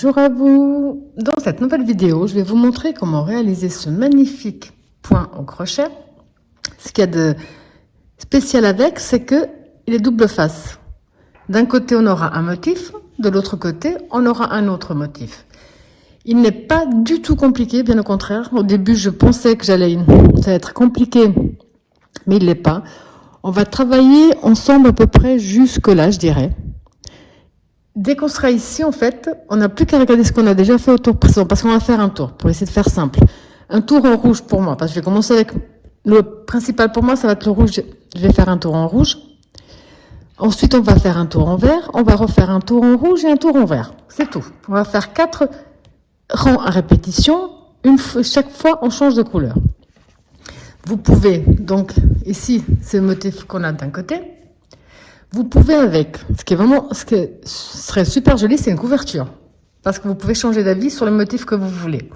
Bonjour à vous. Dans cette nouvelle vidéo, je vais vous montrer comment réaliser ce magnifique point au crochet. Ce qu'il y a de spécial avec, c'est que il est double face. D'un côté, on aura un motif, de l'autre côté, on aura un autre motif. Il n'est pas du tout compliqué, bien au contraire. Au début, je pensais que ça allait être compliqué, mais il l'est pas. On va travailler ensemble à peu près jusque-là, je dirais. Dès qu'on sera ici, en fait, on n'a plus qu'à regarder ce qu'on a déjà fait au tour précédent, parce qu'on va faire un tour, pour essayer de faire simple. Un tour en rouge pour moi, parce que je vais commencer avec le principal pour moi, ça va être le rouge. Je vais faire un tour en rouge. Ensuite, on va faire un tour en vert, on va refaire un tour en rouge et un tour en vert. C'est tout. On va faire 4 rangs à répétition. Chaque fois, on change de couleur. Vous pouvez, donc, ici, c'est le motif qu'on a d'un côté. Vous pouvez avec, ce qui serait super joli, c'est une couverture. Parce que vous pouvez changer d'avis sur le motif que vous voulez.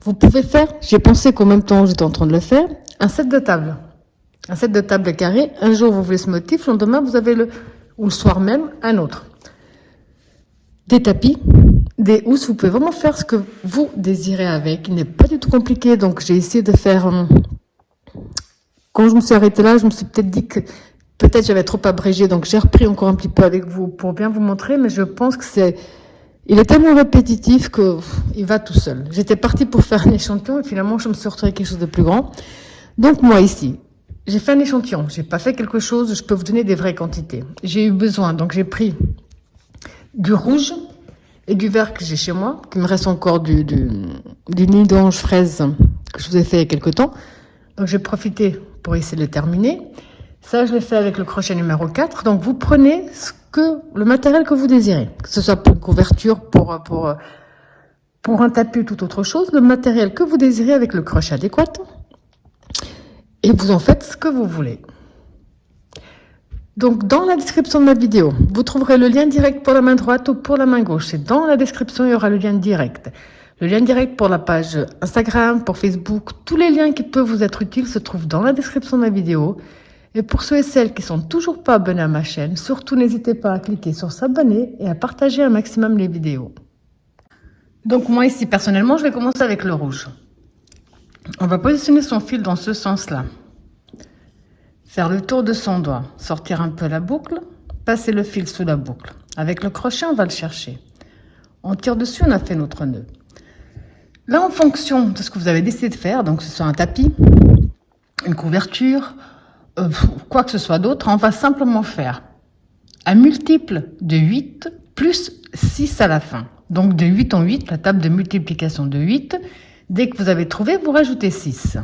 Vous pouvez faire, j'ai pensé qu'en même temps j'étais en train de le faire, un set de table. Un set de table carré. Un jour vous voulez ce motif, le lendemain vous avez ou le soir même, un autre. Des tapis, des housses, vous pouvez vraiment faire ce que vous désirez avec. Il n'est pas du tout compliqué, donc j'ai essayé de faire... Quand je me suis arrêtée là, je me suis peut-être dit que peut-être j'avais trop abrégé, donc j'ai repris encore un petit peu avec vous pour bien vous montrer, mais je pense que il est tellement répétitif que il va tout seul. J'étais partie pour faire un échantillon et finalement je me suis retrouvée avec quelque chose de plus grand. Donc moi ici, j'ai fait un échantillon, j'ai pas fait quelque chose, je peux vous donner des vraies quantités. J'ai eu besoin, donc j'ai pris du rouge et du vert que j'ai chez moi, qu'il me reste encore du nid d'ange fraise que je vous ai fait il y a quelque temps. Donc j'ai profité pour essayer de le terminer. Ça, je l'ai fait avec le crochet numéro 4. Donc, vous prenez le matériel que vous désirez. Que ce soit pour une couverture, pour un tapis ou toute autre chose. Le matériel que vous désirez avec le crochet adéquat. Et vous en faites ce que vous voulez. Donc, dans la description de ma vidéo, vous trouverez le lien direct pour la main droite ou pour la main gauche. Et dans la description, il y aura le lien direct. Le lien direct pour la page Instagram, pour Facebook. Tous les liens qui peuvent vous être utiles se trouvent dans la description de ma vidéo. Et pour ceux et celles qui sont toujours pas abonnés à ma chaîne, surtout n'hésitez pas à cliquer sur s'abonner et à partager un maximum les vidéos. Donc moi ici personnellement, je vais commencer avec le rouge. On va positionner son fil dans ce sens-là. Faire le tour de son doigt, sortir un peu la boucle, passer le fil sous la boucle. Avec le crochet, on va le chercher. On tire dessus, on a fait notre nœud. Là, en fonction de ce que vous avez décidé de faire, donc que ce soit un tapis, une couverture, quoi que ce soit d'autre, on va simplement faire un multiple de 8 plus 6 à la fin. Donc de 8 en 8, la table de multiplication de 8. Dès que vous avez trouvé, vous rajoutez 6.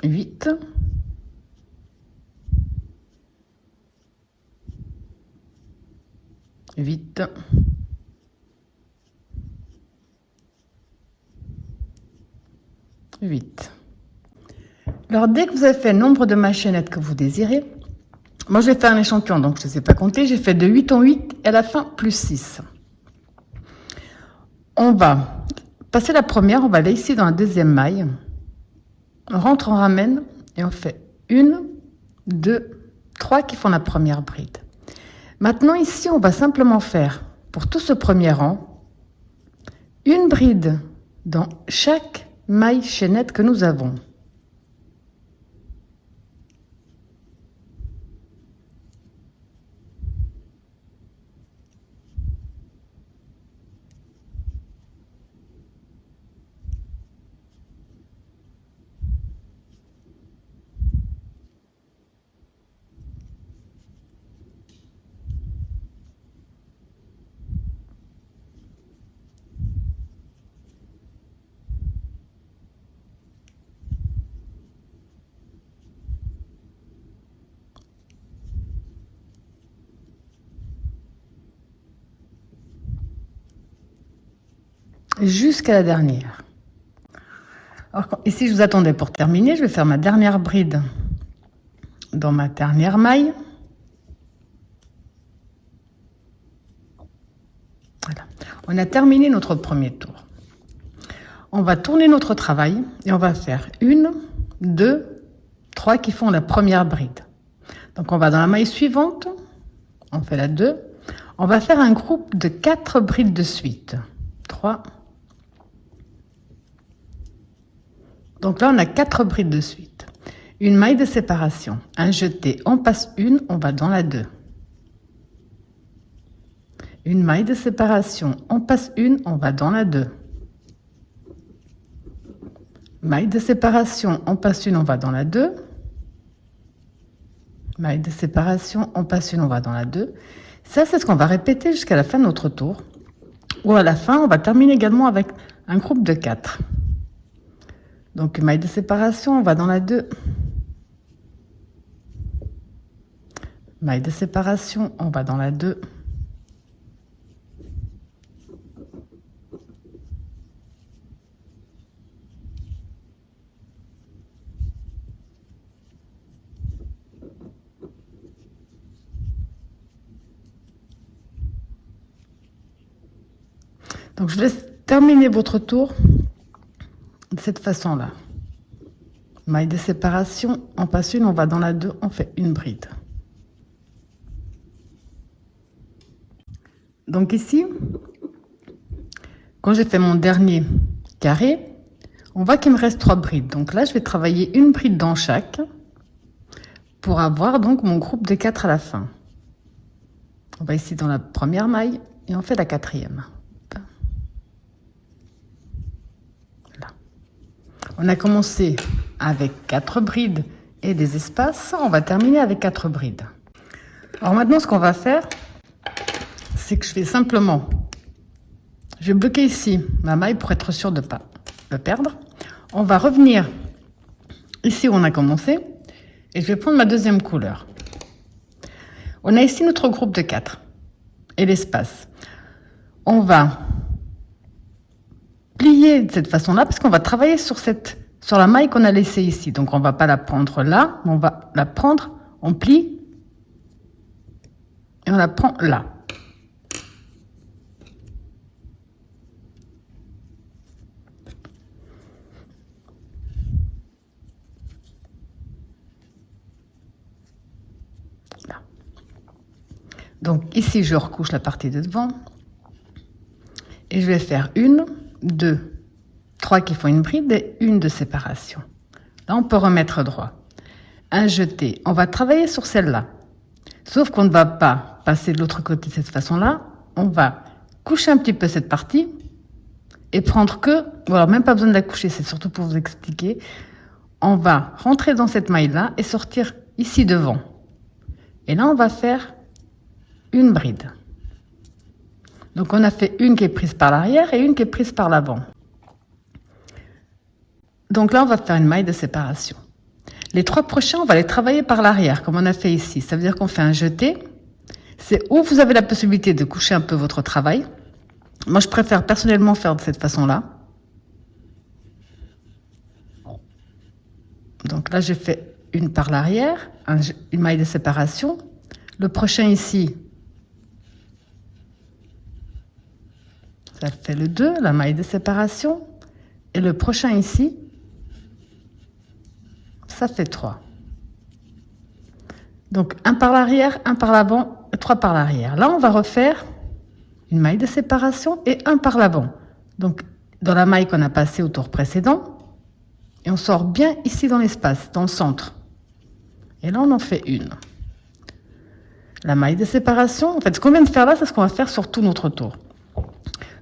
Huit. 8. 8. Alors, dès que vous avez fait le nombre de chaînettes que vous désirez, moi je vais faire un échantillon, donc je ne sais pas compter, j'ai fait de 8 en 8 et à la fin plus 6. On va passer la première, on va aller ici dans la deuxième maille, on rentre, on ramène et on fait 1, 2, 3 qui font la première bride. Maintenant, ici, on va simplement faire, pour tout ce premier rang, une bride dans chaque maille chaînette que nous avons. Jusqu'à la dernière. Alors, ici, je vous attendais pour terminer. Je vais faire ma dernière bride dans ma dernière maille. Voilà. On a terminé notre premier tour. On va tourner notre travail et on va faire 1, 2, 3 qui font la première bride. Donc on va dans la maille suivante, on fait la 2, on va faire un groupe de 4 brides de suite. 3. Donc là on a 4 brides de suite. Une maille de séparation, un jeté, on passe une, on va dans la 2. Une maille de séparation, on passe une, on va dans la 2. Maille de séparation, on passe une, on va dans la 2. Maille de séparation, on passe une, on va dans la 2. Ça, c'est ce qu'on va répéter jusqu'à la fin de notre tour. Ou à la fin, on va terminer également avec un groupe de 4. Donc, maille de séparation, on va dans la 2. Maille de séparation, on va dans la 2. Donc, je laisse terminer votre tour de cette façon-là. Maille de séparation, on passe une, on va dans la 2, on fait une bride. Donc ici, quand j'ai fait mon dernier carré, on voit qu'il me reste 3 brides. Donc là, je vais travailler une bride dans chaque pour avoir donc mon groupe de 4 à la fin. On va ici dans la première maille et on fait la 4e. Là. On a commencé avec 4 brides et des espaces. On va terminer avec 4 brides. Alors maintenant, ce qu'on va faire, c'est que je vais simplement, je vais bloquer ici ma maille pour être sûr de ne pas le perdre. On va revenir ici où on a commencé et je vais prendre ma deuxième couleur. On a ici notre groupe de 4 et l'espace. On va plier de cette façon-là parce qu'on va travailler sur la maille qu'on a laissée ici. Donc on ne va pas la prendre là, mais on va la prendre, on plie et on la prend là. Là. Donc ici, je recouche la partie de devant et je vais faire 1, 2, 3 qui font une bride et une de séparation. Là, on peut remettre droit. Un jeté. On va travailler sur celle-là. Sauf qu'on ne va pas passer de l'autre côté de cette façon-là. On va coucher un petit peu cette partie et prendre que, voilà, même pas besoin de la coucher, c'est surtout pour vous expliquer. On va rentrer dans cette maille-là et sortir ici devant. Et là, on va faire une bride. Donc, on a fait une qui est prise par l'arrière et une qui est prise par l'avant. Donc là, on va faire une maille de séparation. Les 3 prochains, on va les travailler par l'arrière, comme on a fait ici. Ça veut dire qu'on fait un jeté. C'est où vous avez la possibilité de coucher un peu votre travail. Moi, je préfère personnellement faire de cette façon-là. Donc là, j'ai fait une par l'arrière, une maille de séparation. Le prochain ici, ça fait le 2, la maille de séparation. Et le prochain ici, ça fait 3. Donc, un par l'arrière, un par l'avant, 3 par l'arrière. Là, on va refaire une maille de séparation et un par l'avant. Donc, dans la maille qu'on a passée au tour précédent, et on sort bien ici dans l'espace, dans le centre. Et là, on en fait une. La maille de séparation, en fait, ce qu'on vient de faire là, c'est ce qu'on va faire sur tout notre tour.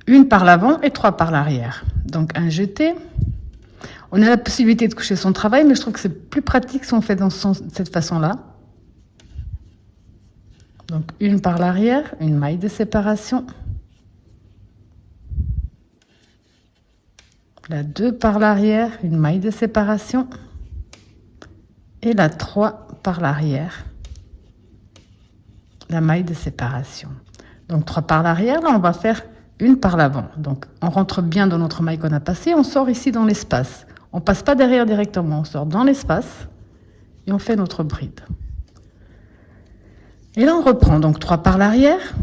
Une par l'avant et 3 par l'arrière. Donc, un jeté. On a la possibilité de coucher son travail, mais je trouve que c'est plus pratique si on fait de cette façon-là. Donc, une par l'arrière, une maille de séparation. La 2 par l'arrière, une maille de séparation. Et la 3 par l'arrière, la maille de séparation. Donc, 3 par l'arrière, là, on va faire une par l'avant. Donc, on rentre bien dans notre maille qu'on a passée, on sort ici dans l'espace. On ne passe pas derrière directement, on sort dans l'espace et on fait notre bride. Et là, on reprend donc 3 par l'arrière.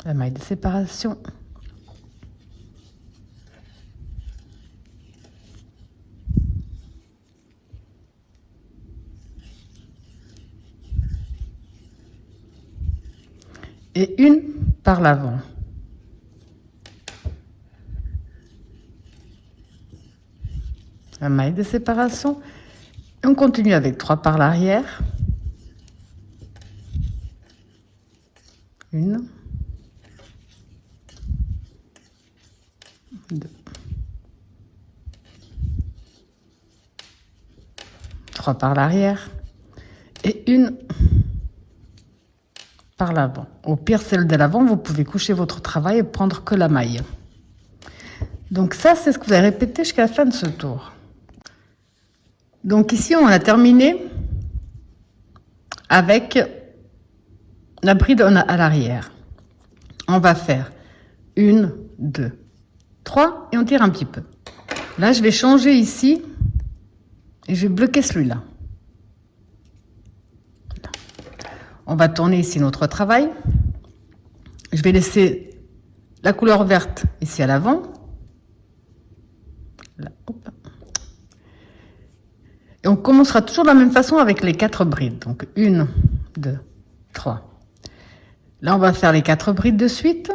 La maille de séparation. et une par l'avant. La maille de séparation. Et on continue avec 3 par l'arrière. 1, 2, 3 par l'arrière et une par l'avant. Au pire, celle de l'avant, vous pouvez coucher votre travail et prendre que la maille. Donc ça, c'est ce que vous allez répéter jusqu'à la fin de ce tour. Donc ici, on a terminé avec la bride à l'arrière. On va faire 1, 2, 3 et on tire un petit peu. Là, je vais changer ici et je vais bloquer celui-là. On va tourner ici notre travail. Je vais laisser la couleur verte ici à l'avant. Et on commencera toujours de la même façon avec les 4 brides. Donc 1, 2, 3. Là, on va faire les 4 brides de suite.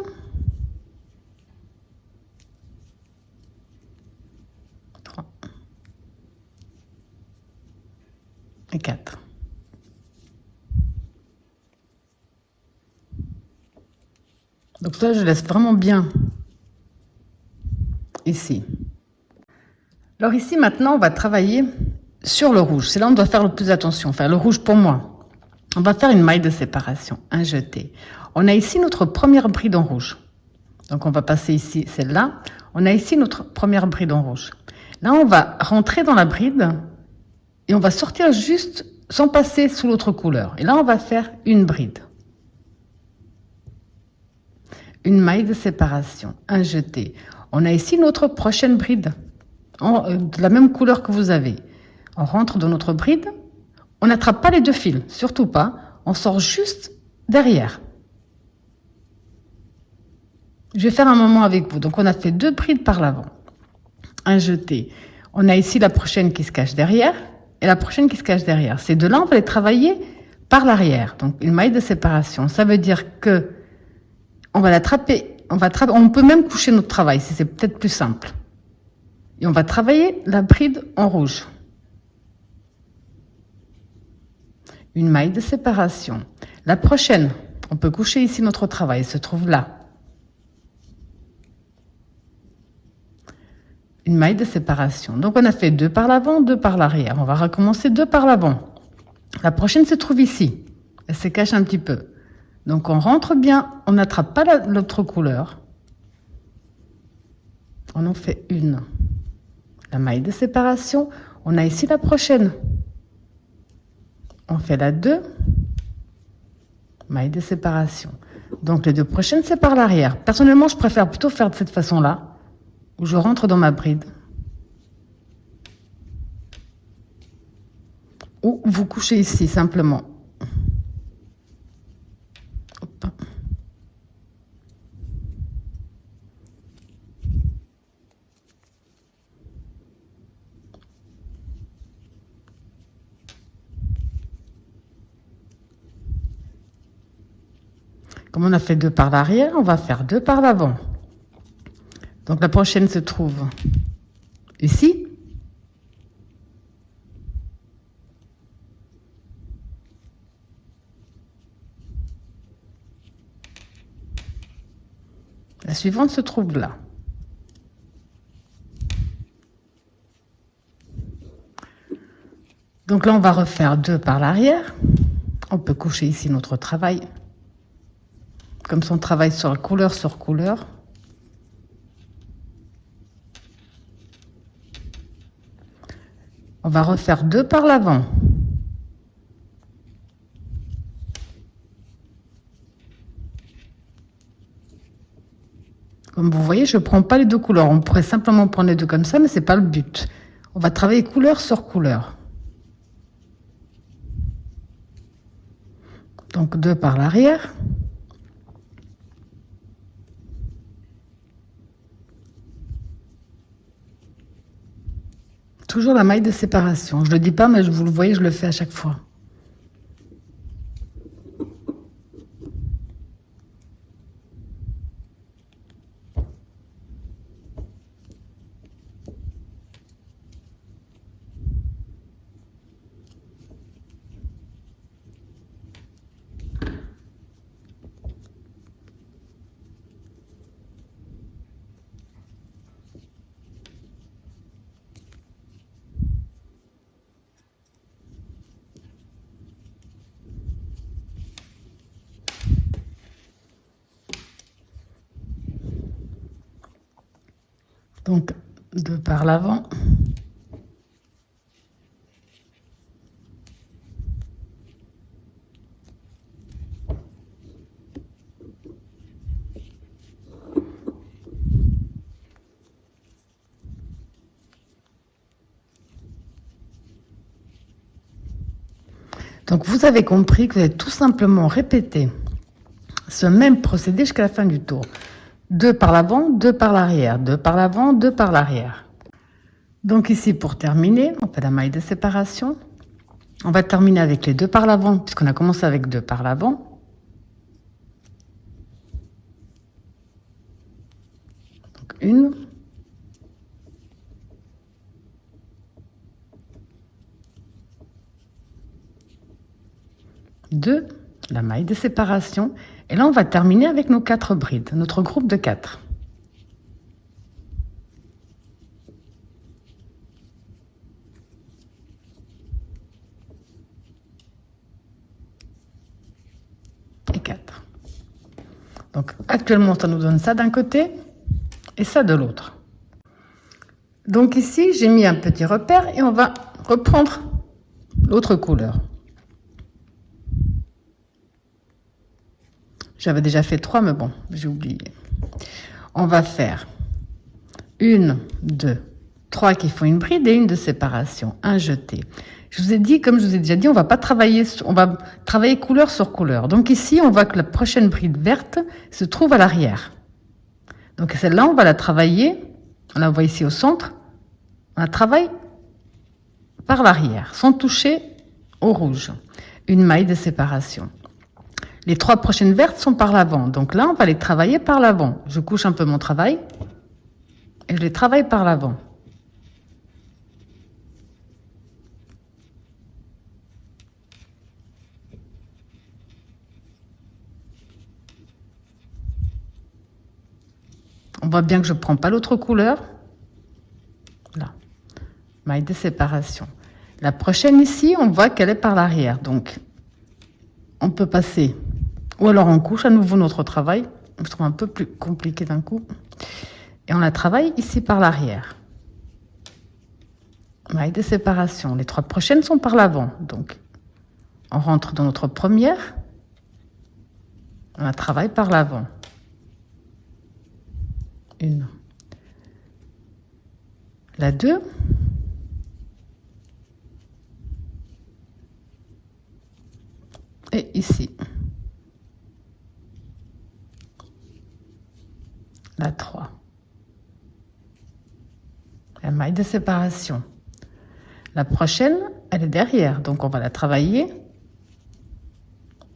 3 et 4. Donc ça, je laisse vraiment bien ici. Alors ici, maintenant, on va travailler sur le rouge. C'est là où on doit faire le plus attention. Enfin, le rouge pour moi. On va faire une maille de séparation, un jeté. On a ici notre première bride en rouge. Donc on va passer ici celle-là. On a ici notre première bride en rouge. Là, on va rentrer dans la bride et on va sortir juste sans passer sous l'autre couleur. Et là, on va faire une bride. Une maille de séparation, un jeté. On a ici notre prochaine bride, de la même couleur que vous avez. On rentre dans notre bride, on n'attrape pas les 2 fils, surtout pas, on sort juste derrière. Je vais faire un moment avec vous. Donc on a fait 2 brides par l'avant, un jeté. On a ici la prochaine qui se cache derrière et la prochaine qui se cache derrière. Ces 2-là, on va les travailler par l'arrière. Donc une maille de séparation, ça veut dire que on va l'attraper, on peut même coucher notre travail, si c'est peut-être plus simple. Et on va travailler la bride en rouge. Une maille de séparation. La prochaine, on peut coucher ici notre travail, se trouve là. Une maille de séparation. Donc on a fait 2 par l'avant, 2 par l'arrière. On va recommencer 2 par l'avant. La prochaine se trouve ici. Elle se cache un petit peu. Donc on rentre bien, on n'attrape pas l'autre couleur. On en fait une. La maille de séparation. On a ici la prochaine. On fait la 2. Maille de séparation. Donc les 2 prochaines, c'est par l'arrière. Personnellement, je préfère plutôt faire de cette façon-là, où je rentre dans ma bride. Ou vous couchez ici, simplement. Hop. Comme on a fait 2 par l'arrière, on va faire 2 par l'avant. Donc la prochaine se trouve ici. La suivante se trouve là. Donc là, on va refaire 2 par l'arrière. On peut coucher ici notre travail. Comme ça, on travaille sur couleur. On va refaire 2 par l'avant. Comme vous voyez, je ne prends pas les 2 couleurs. On pourrait simplement prendre les 2 comme ça, mais ce n'est pas le but. On va travailler couleur sur couleur. Donc 2 par l'arrière. Toujours la maille de séparation. Je ne le dis pas, mais vous le voyez, je le fais à chaque fois. Donc 2 par l'avant. Donc vous avez compris que vous allez tout simplement répéter ce même procédé jusqu'à la fin du tour. 2 par l'avant, 2 par l'arrière, 2 par l'avant, 2 par l'arrière. Donc ici, pour terminer, on fait la maille de séparation. On va terminer avec les 2 par l'avant, puisqu'on a commencé avec 2 par l'avant. Donc 1. 2, la maille de séparation. Et là, on va terminer avec nos 4 brides, notre groupe de 4. Et 4. Donc, actuellement, ça nous donne ça d'un côté et ça de l'autre. Donc ici, j'ai mis un petit repère et on va reprendre l'autre couleur. J'avais déjà fait 3, mais bon, j'ai oublié. On va faire 1, 2, 3 qui font une bride et une de séparation, un jeté. Je vous ai dit, comme je vous ai déjà dit, on va travailler couleur sur couleur. Donc ici, on voit que la prochaine bride verte se trouve à l'arrière. Donc celle-là, on va la travailler. On la voit ici au centre. On la travaille par l'arrière, sans toucher au rouge. Une maille de séparation. Les 3 prochaines vertes sont par l'avant. Donc là, on va les travailler par l'avant. Je couche un peu mon travail et je les travaille par l'avant. On voit bien que je ne prends pas l'autre couleur. Là, maille de séparation. La prochaine ici, on voit qu'elle est par l'arrière. Donc, on peut passer, ou alors on couche à nouveau notre travail. Je trouve un peu plus compliqué d'un coup. Et on la travaille ici par l'arrière. Maille de séparation. Les 3 prochaines sont par l'avant. Donc, on rentre dans notre première. On la travaille par l'avant. 1. La 2. Et ici. La 3. La maille de séparation. La prochaine, elle est derrière, donc on va la travailler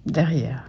derrière.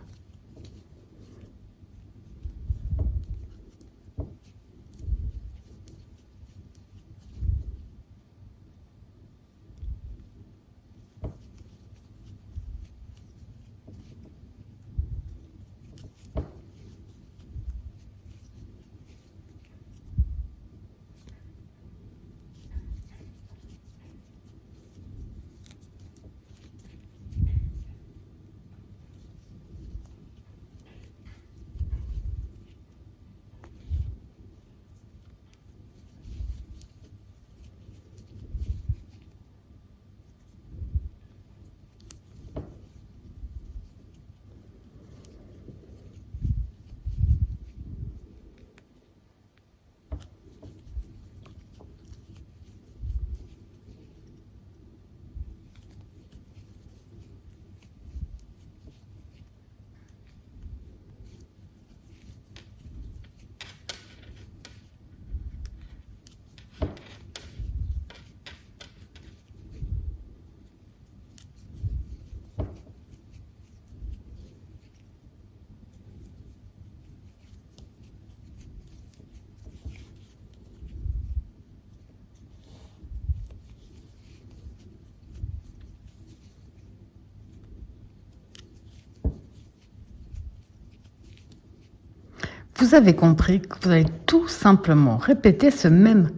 Vous avez compris que vous allez tout simplement répéter ce même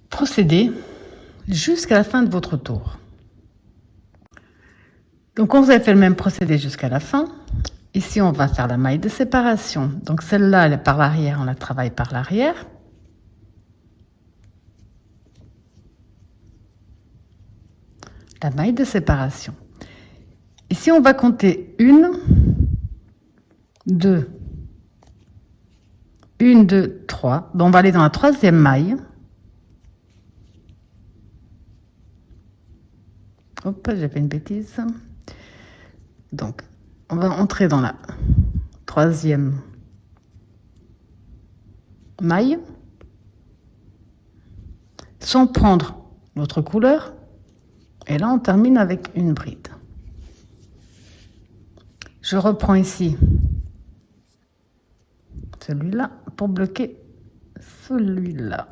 procédé jusqu'à la fin de votre tour. Donc, quand vous avez fait le même procédé jusqu'à la fin, ici, on va faire la maille de séparation. Donc, celle-là, elle est par l'arrière, on la travaille par l'arrière. la maille de séparation. Ici, on va compter 1, 2, 1, 2, 3. Donc, on va aller dans la troisième maille. Hop, j'ai fait une bêtise. Donc, on va entrer dans la troisième maille sans prendre notre couleur. Et là, on termine avec une bride. Je reprends ici celui-là pour bloquer celui-là.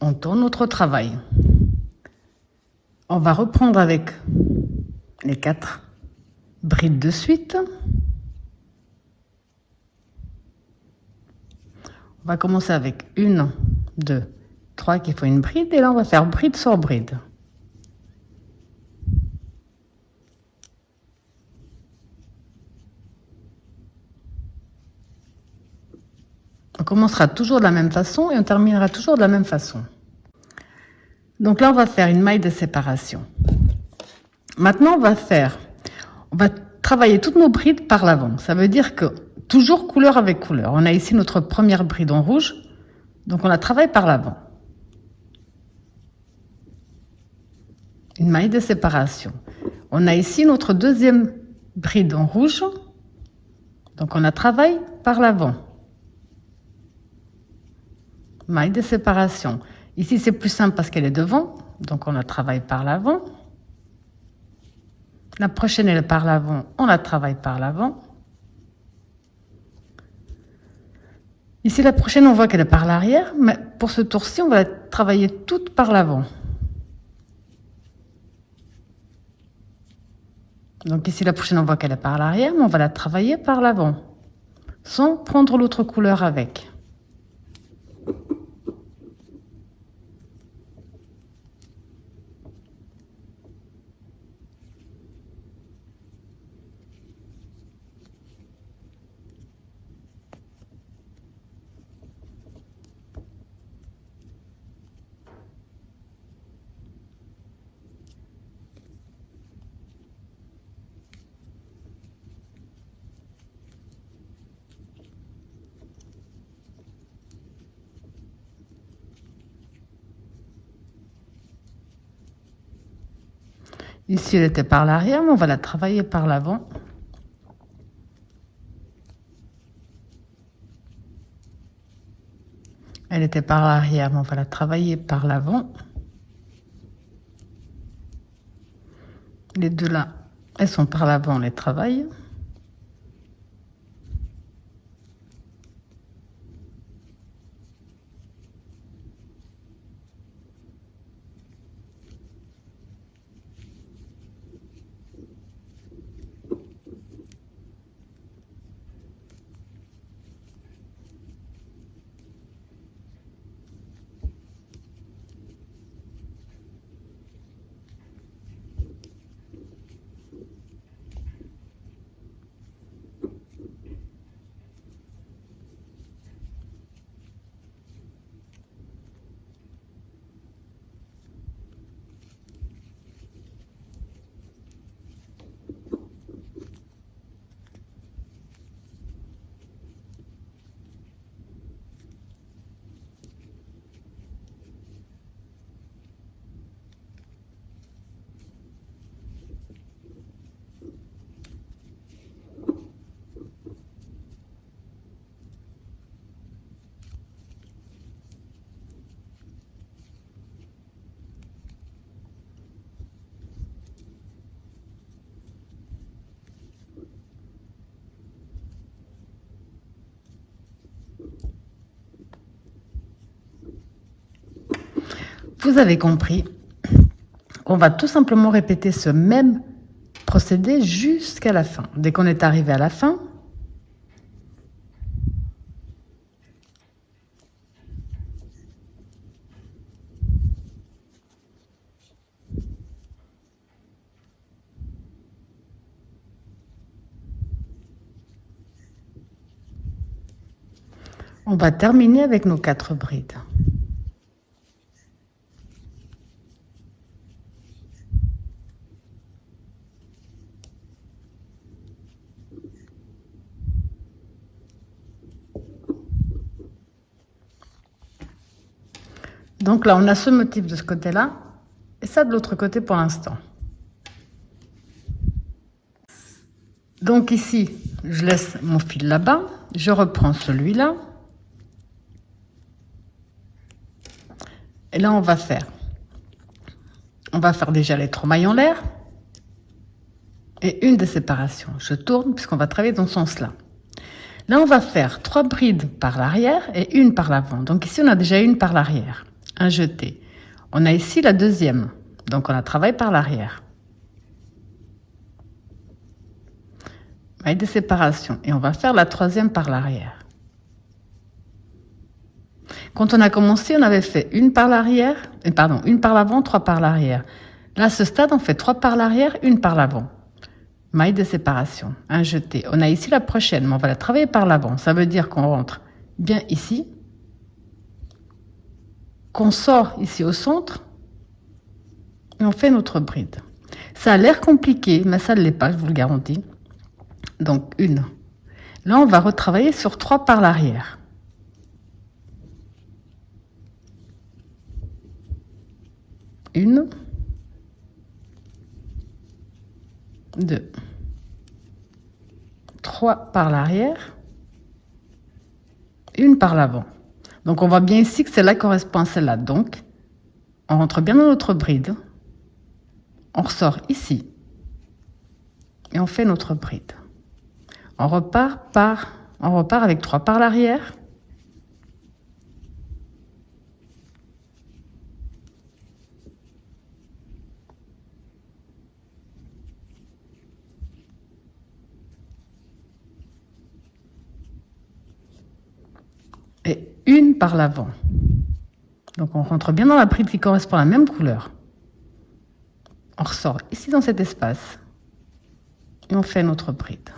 On tourne notre travail. On va reprendre avec les 4 brides de suite. On va commencer avec 1, 2, 3 qui font une bride et là on va faire bride sur bride. On commencera toujours de la même façon et on terminera toujours de la même façon. Donc là on va faire une maille de séparation. Maintenant on va travailler toutes nos brides par l'avant. Ça veut dire que toujours couleur avec couleur. On a ici notre première bride en rouge, donc on la travaille par l'avant. Une maille de séparation. On a ici notre deuxième bride en rouge, donc on la travaille par l'avant. Maille de séparation. Ici c'est plus simple parce qu'elle est devant, donc on la travaille par l'avant. La prochaine elle est par l'avant, on la travaille par l'avant. Ici la prochaine on voit qu'elle est par l'arrière, mais pour ce tour-ci on va la travailler toute par l'avant. Donc ici la prochaine on voit qu'elle est par l'arrière, mais on va la travailler par l'avant, sans prendre l'autre couleur avec. Ici, elle était par l'arrière, mais on va la travailler par l'avant. Elle était par l'arrière, mais on va la travailler par l'avant. Les deux là, elles sont par l'avant, on les travaille. Vous avez compris, on va tout simplement répéter ce même procédé jusqu'à la fin. Dès qu'on est arrivé à la fin, on va terminer avec nos 4 brides. Donc là, on a ce motif de ce côté-là et ça de l'autre côté pour l'instant. Donc ici, je laisse mon fil là-bas, je reprends celui-là. Et là, on va faire déjà les 3 mailles en l'air et une de séparation. Je tourne puisqu'on va travailler dans ce sens-là. Là, on va faire 3 brides par l'arrière et une par l'avant. Donc ici, on a déjà une par l'arrière, un jeté. On a ici la deuxième, donc on a travaillé par l'arrière. Maille de séparation et on va faire la 3e par l'arrière. Quand on a commencé, on avait fait une par l'arrière, une par l'avant, 3 par l'arrière. Là, à ce stade, on fait 3 par l'arrière, une par l'avant. Maille de séparation, un jeté. On a ici la prochaine, mais on va la travailler par l'avant. Ça veut dire qu'on rentre bien ici, qu'on sort ici au centre, et on fait notre bride. Ça a l'air compliqué, mais ça ne l'est pas, je vous le garantis. Donc, une. Là, on va retravailler sur 3 par l'arrière. Une, 2, 3 par l'arrière, une par l'avant. Donc on voit bien ici que celle-là correspond à celle-là. Donc on rentre bien dans notre bride, on ressort ici et on fait notre bride. On repart avec 3 par l'arrière. Et une par l'avant. Donc on rentre bien dans la bride qui correspond à la même couleur. On ressort ici dans cet espace et on fait notre bride.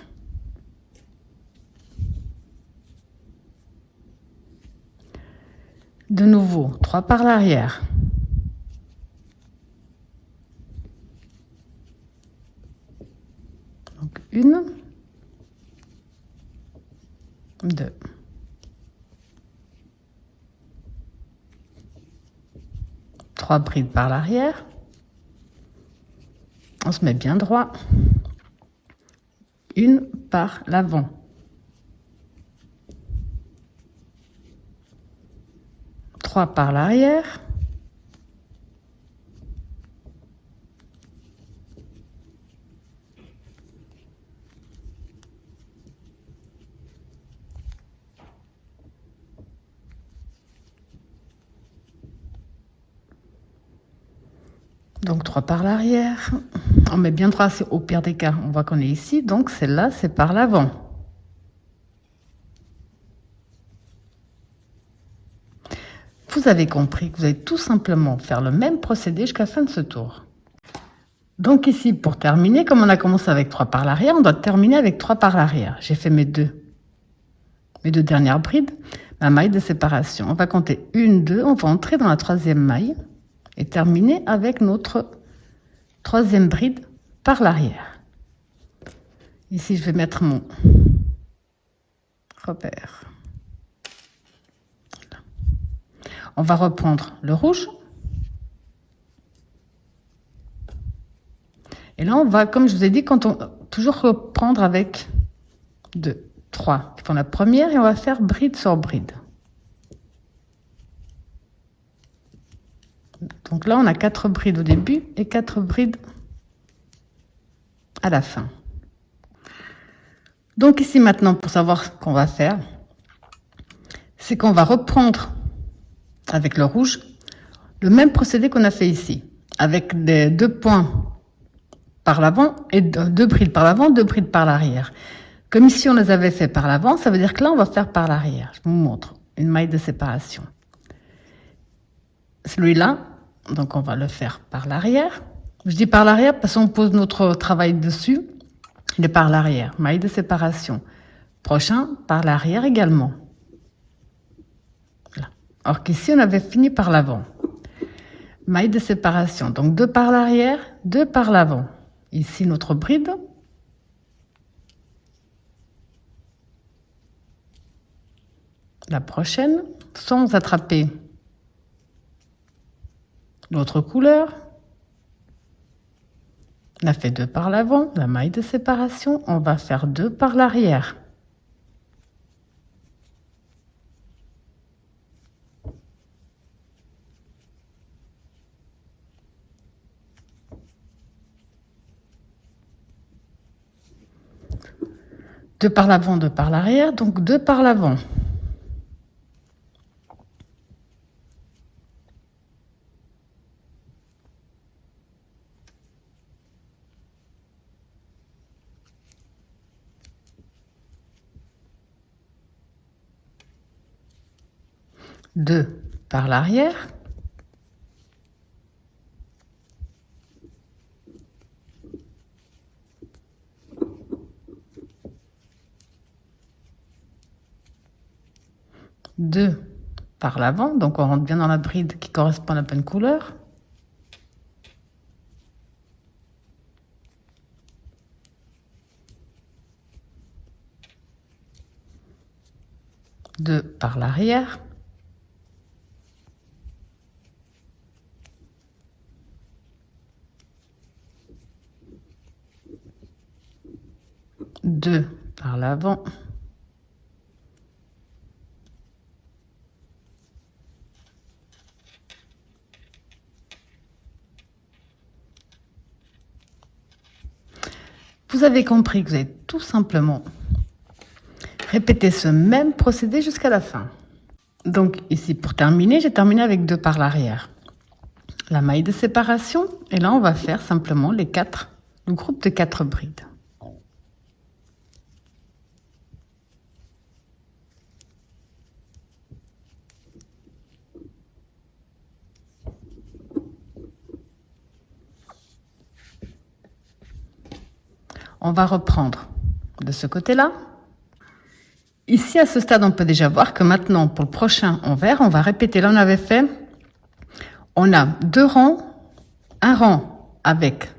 De nouveau, 3 par l'arrière. Donc une, 2. 3 brides par l'arrière. On se met bien droit. Une par l'avant. Trois par l'arrière. Donc 3 par l'arrière. On met bien droit, c'est au pire des cas. On voit qu'on est ici, donc celle-là, c'est par l'avant. Vous avez compris que vous allez tout simplement faire le même procédé jusqu'à la fin de ce tour. Donc ici, pour terminer, comme on a commencé avec 3 par l'arrière, on doit terminer avec 3 par l'arrière. J'ai fait mes deux dernières brides, ma maille de séparation. On va compter 1, 2, on va entrer dans la 3e maille et terminer avec notre 3e bride par l'arrière. Ici, je vais mettre mon repère. Voilà. On va reprendre le rouge. Et là, on va, comme je vous ai dit, toujours reprendre avec 2, 3 qui font la première et on va faire bride sur bride. Donc là, on a 4 brides au début et 4 brides à la fin. Donc ici maintenant, pour savoir ce qu'on va faire, c'est qu'on va reprendre avec le rouge le même procédé qu'on a fait ici, avec les 2 points par l'avant et 2 brides par l'avant, 2 brides par l'arrière. Comme ici on les avait fait par l'avant, ça veut dire que là on va faire par l'arrière. Je vous montre une maille de séparation. Celui-là, donc on va le faire par l'arrière. Je dis par l'arrière parce qu'on pose notre travail dessus. Il est par l'arrière, maille de séparation. Prochain, par l'arrière également. Voilà. Alors qu'ici, on avait fini par l'avant. Maille de séparation, donc 2 par l'arrière, 2 par l'avant. Ici, notre bride. La prochaine, sans attraper l'autre couleur. On a fait 2 par l'avant, la maille de séparation. On va faire 2 par l'arrière. Deux par l'avant, 2 par l'arrière, donc 2 par l'avant. Deux par l'arrière. Deux par l'avant, donc on rentre bien dans la bride qui correspond à la bonne couleur. Deux par l'arrière. Deux par l'avant. Vous avez compris que vous allez tout simplement répéter ce même procédé jusqu'à la fin. Donc ici, pour terminer, j'ai terminé avec 2 par l'arrière. La maille de séparation, et là on va faire simplement le groupe de 4 brides. On va reprendre de ce côté-là. Ici, à ce stade, on peut déjà voir que maintenant, pour le prochain envers, on va répéter. Là, on avait fait, on a 2 rangs, un rang avec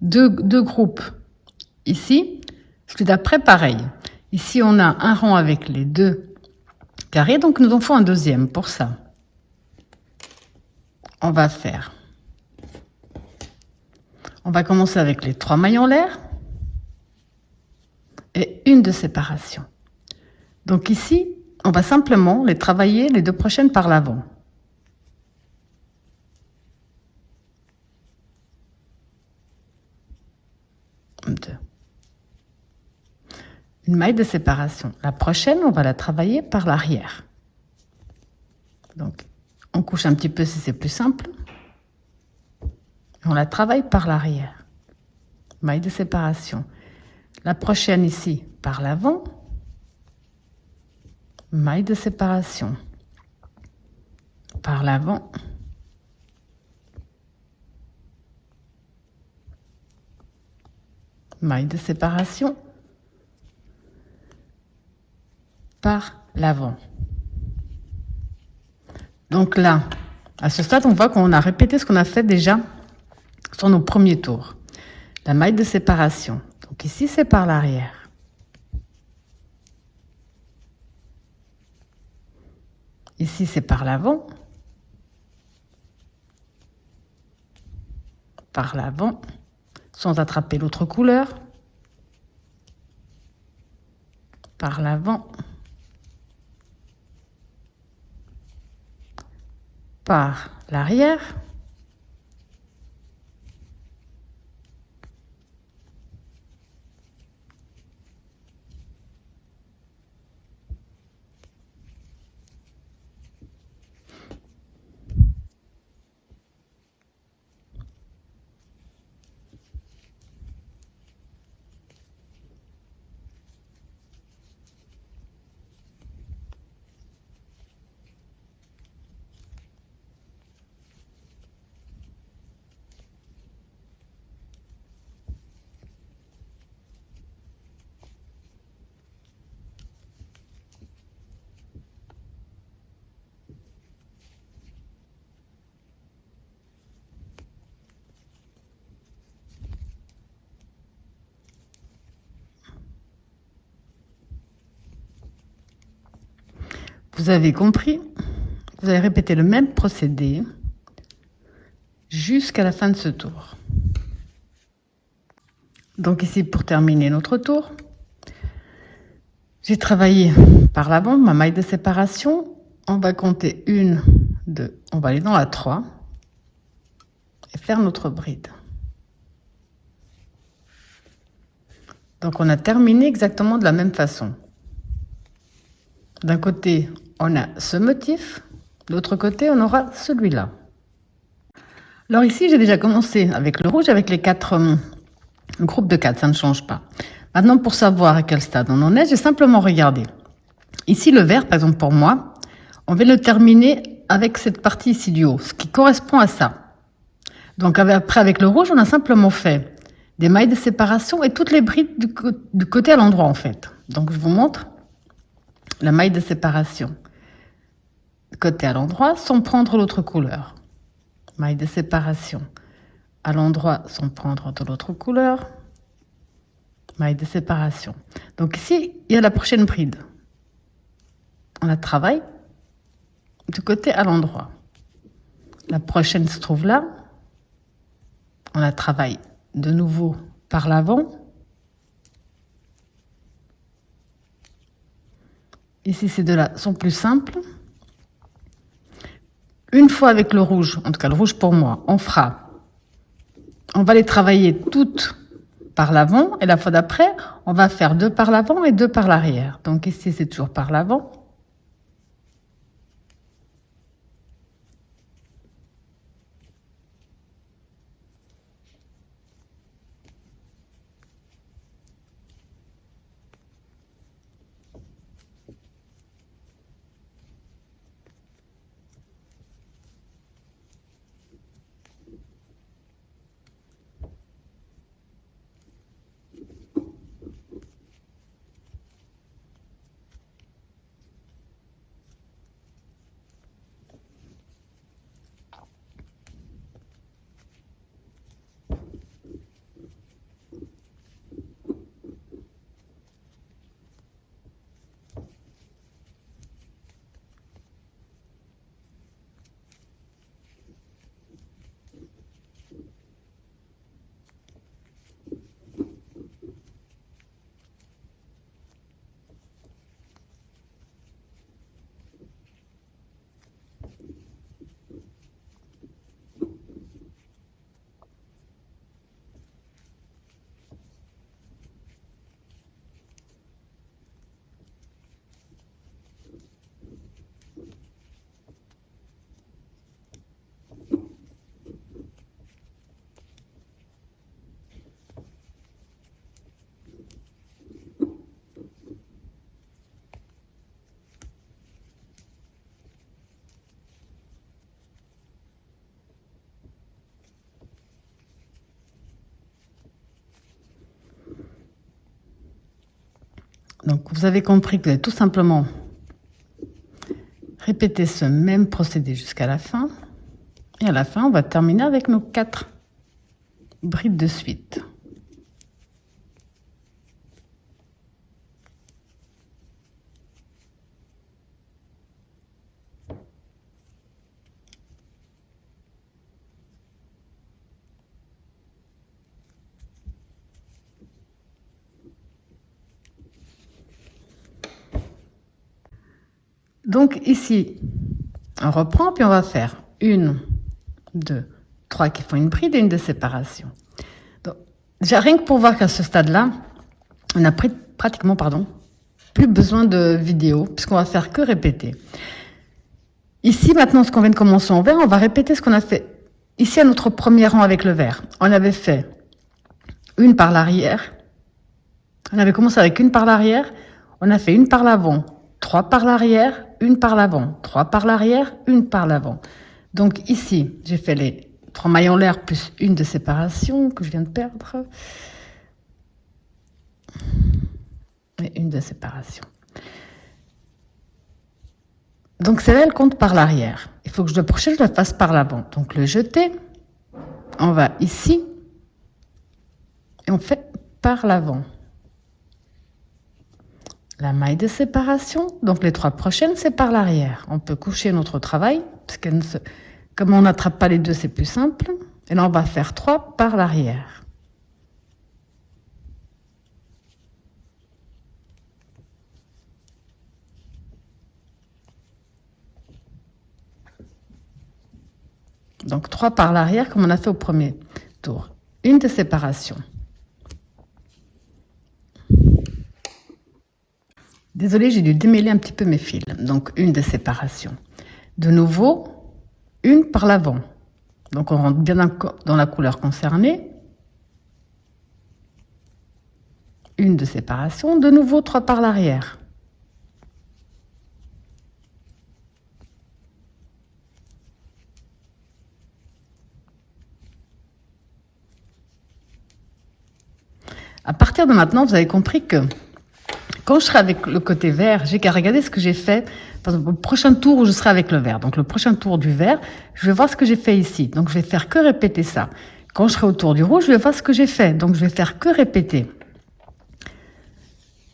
deux groupes. Ici, celui d'après, pareil. Ici, on a un rang avec les 2 carrés, donc nous en faut un deuxième pour ça. On va commencer avec les 3 mailles en l'air et une de séparation. Donc ici, on va simplement les travailler les 2 prochaines par l'avant. Une maille de séparation. La prochaine, on va la travailler par l'arrière. Donc, on couche un petit peu si c'est plus simple. On la travaille par l'arrière. Maille de séparation. La prochaine ici, par l'avant. Maille de séparation. Par l'avant. Maille de séparation. Par l'avant. Donc là, à ce stade, on voit qu'on a répété ce qu'on a fait déjà sur nos premiers tours. La maille de séparation. Donc ici, c'est par l'arrière. Ici, c'est par l'avant. Par l'avant, sans attraper l'autre couleur. Par l'avant. Par l'arrière. Vous avez compris? Vous allez répéter le même procédé jusqu'à la fin de ce tour. Donc ici, pour terminer notre tour, j'ai travaillé par l'avant ma maille de séparation. On va compter 1, 2, on va aller dans la 3 et faire notre bride. Donc on a terminé exactement de la même façon. D'un côté, on a ce motif, de l'autre côté, on aura celui-là. Alors ici, j'ai déjà commencé avec le rouge, avec les 4 groupes de 4, ça ne change pas. Maintenant, pour savoir à quel stade on en est, j'ai simplement regardé. Ici, le vert, par exemple pour moi, on va le terminer avec cette partie ici du haut, ce qui correspond à ça. Donc après, avec le rouge, on a simplement fait des mailles de séparation et toutes les brides du côté à l'endroit en fait. Donc je vous montre la maille de séparation côté à l'endroit sans prendre l'autre couleur. Maille de séparation à l'endroit sans prendre de l'autre couleur. Maille de séparation. Donc ici, il y a la prochaine bride. On la travaille du côté à l'endroit. La prochaine se trouve là. On la travaille de nouveau par l'avant. Ici, ces deux-là sont plus simples. Une fois avec le rouge, en tout cas le rouge pour moi, on va les travailler toutes par l'avant et la fois d'après, on va faire 2 par l'avant et 2 par l'arrière. Donc ici, c'est toujours par l'avant. Donc vous avez compris que vous allez tout simplement répéter ce même procédé jusqu'à la fin. Et à la fin, on va terminer avec nos 4 brides de suite. Donc ici, on reprend, puis on va faire 1, 2, 3 qui font une bride et une de séparation. Donc, déjà, rien que pour voir qu'à ce stade-là, on n'a pratiquement plus besoin de vidéo, puisqu'on va faire que répéter. Ici, maintenant, ce qu'on vient de commencer en vert, on va répéter ce qu'on a fait ici à notre premier rang avec le vert. On avait fait 1 par l'arrière. On avait commencé avec 1 par l'arrière. On a fait 1 par l'avant, 3 par l'arrière, 1 par l'avant, 3 par l'arrière, 1 par l'avant. Donc ici, j'ai fait les 3 mailles en l'air plus 1 de séparation que je viens de perdre. Et 1 de séparation. Donc celle-là, elle compte par l'arrière. Il faut que le prochain, je la fasse par l'avant. Donc le jeter, on va ici et on fait par l'avant. La maille de séparation, donc les 3 prochaines, c'est par l'arrière. On peut coucher notre travail, parce que Comme on n'attrape pas les deux, c'est plus simple. Et là, on va faire 3 par l'arrière. Donc 3 par l'arrière, comme on a fait au premier tour. Une de séparation. Désolée, j'ai dû démêler un petit peu mes fils. Donc une de séparation. De nouveau, une par l'avant. Donc on rentre bien dans la couleur concernée. Une de séparation. De nouveau, 3 par l'arrière. À partir de maintenant, vous avez compris que quand je serai avec le côté vert, j'ai qu'à regarder ce que j'ai fait. Par exemple, le prochain tour où je serai avec le vert. Donc le prochain tour du vert, je vais voir ce que j'ai fait ici. Donc je vais faire que répéter ça. Quand je serai au tour du rouge, je vais voir ce que j'ai fait. Donc je vais faire que répéter.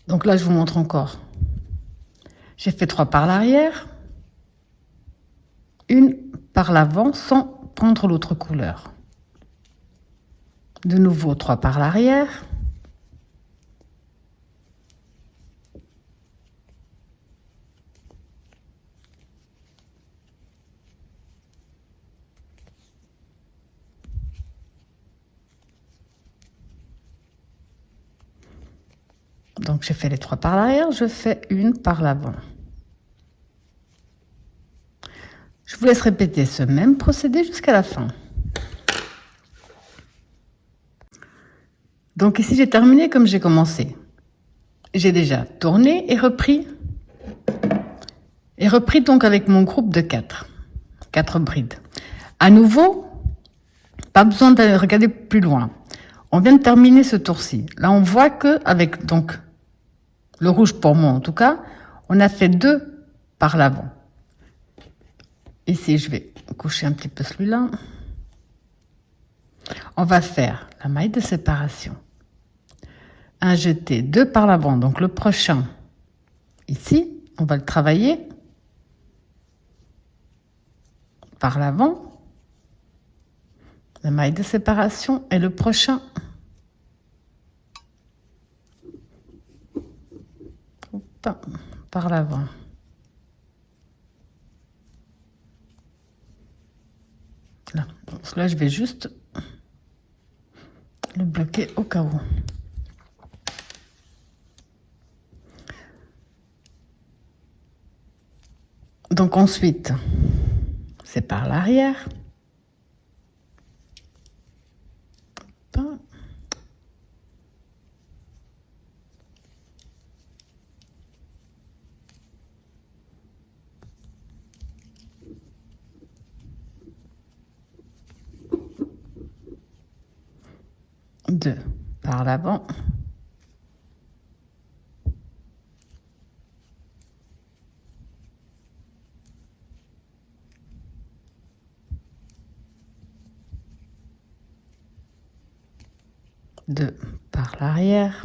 Donc là, je vous montre encore. J'ai fait 3 par l'arrière. Une par l'avant sans prendre l'autre couleur. De nouveau, 3 par l'arrière. Donc j'ai fait les 3 par l'arrière, je fais une par l'avant. Je vous laisse répéter ce même procédé jusqu'à la fin. Donc ici j'ai terminé comme j'ai commencé. J'ai déjà tourné et repris. Et repris donc avec mon groupe de 4. 4 brides. À nouveau, pas besoin de regarder plus loin. On vient de terminer ce tour-ci. Là on voit que avec donc le rouge pour moi en tout cas, on a fait 2 par l'avant. Ici je vais coucher un petit peu celui-là. On va faire la maille de séparation. Un jeté, 2 par l'avant, donc le prochain ici, on va le travailler par l'avant, la maille de séparation et le prochain par l'avant. Là. Donc là, je vais juste le bloquer au cas où. Donc ensuite, c'est par l'arrière. Deux par l'avant. Deux par l'arrière.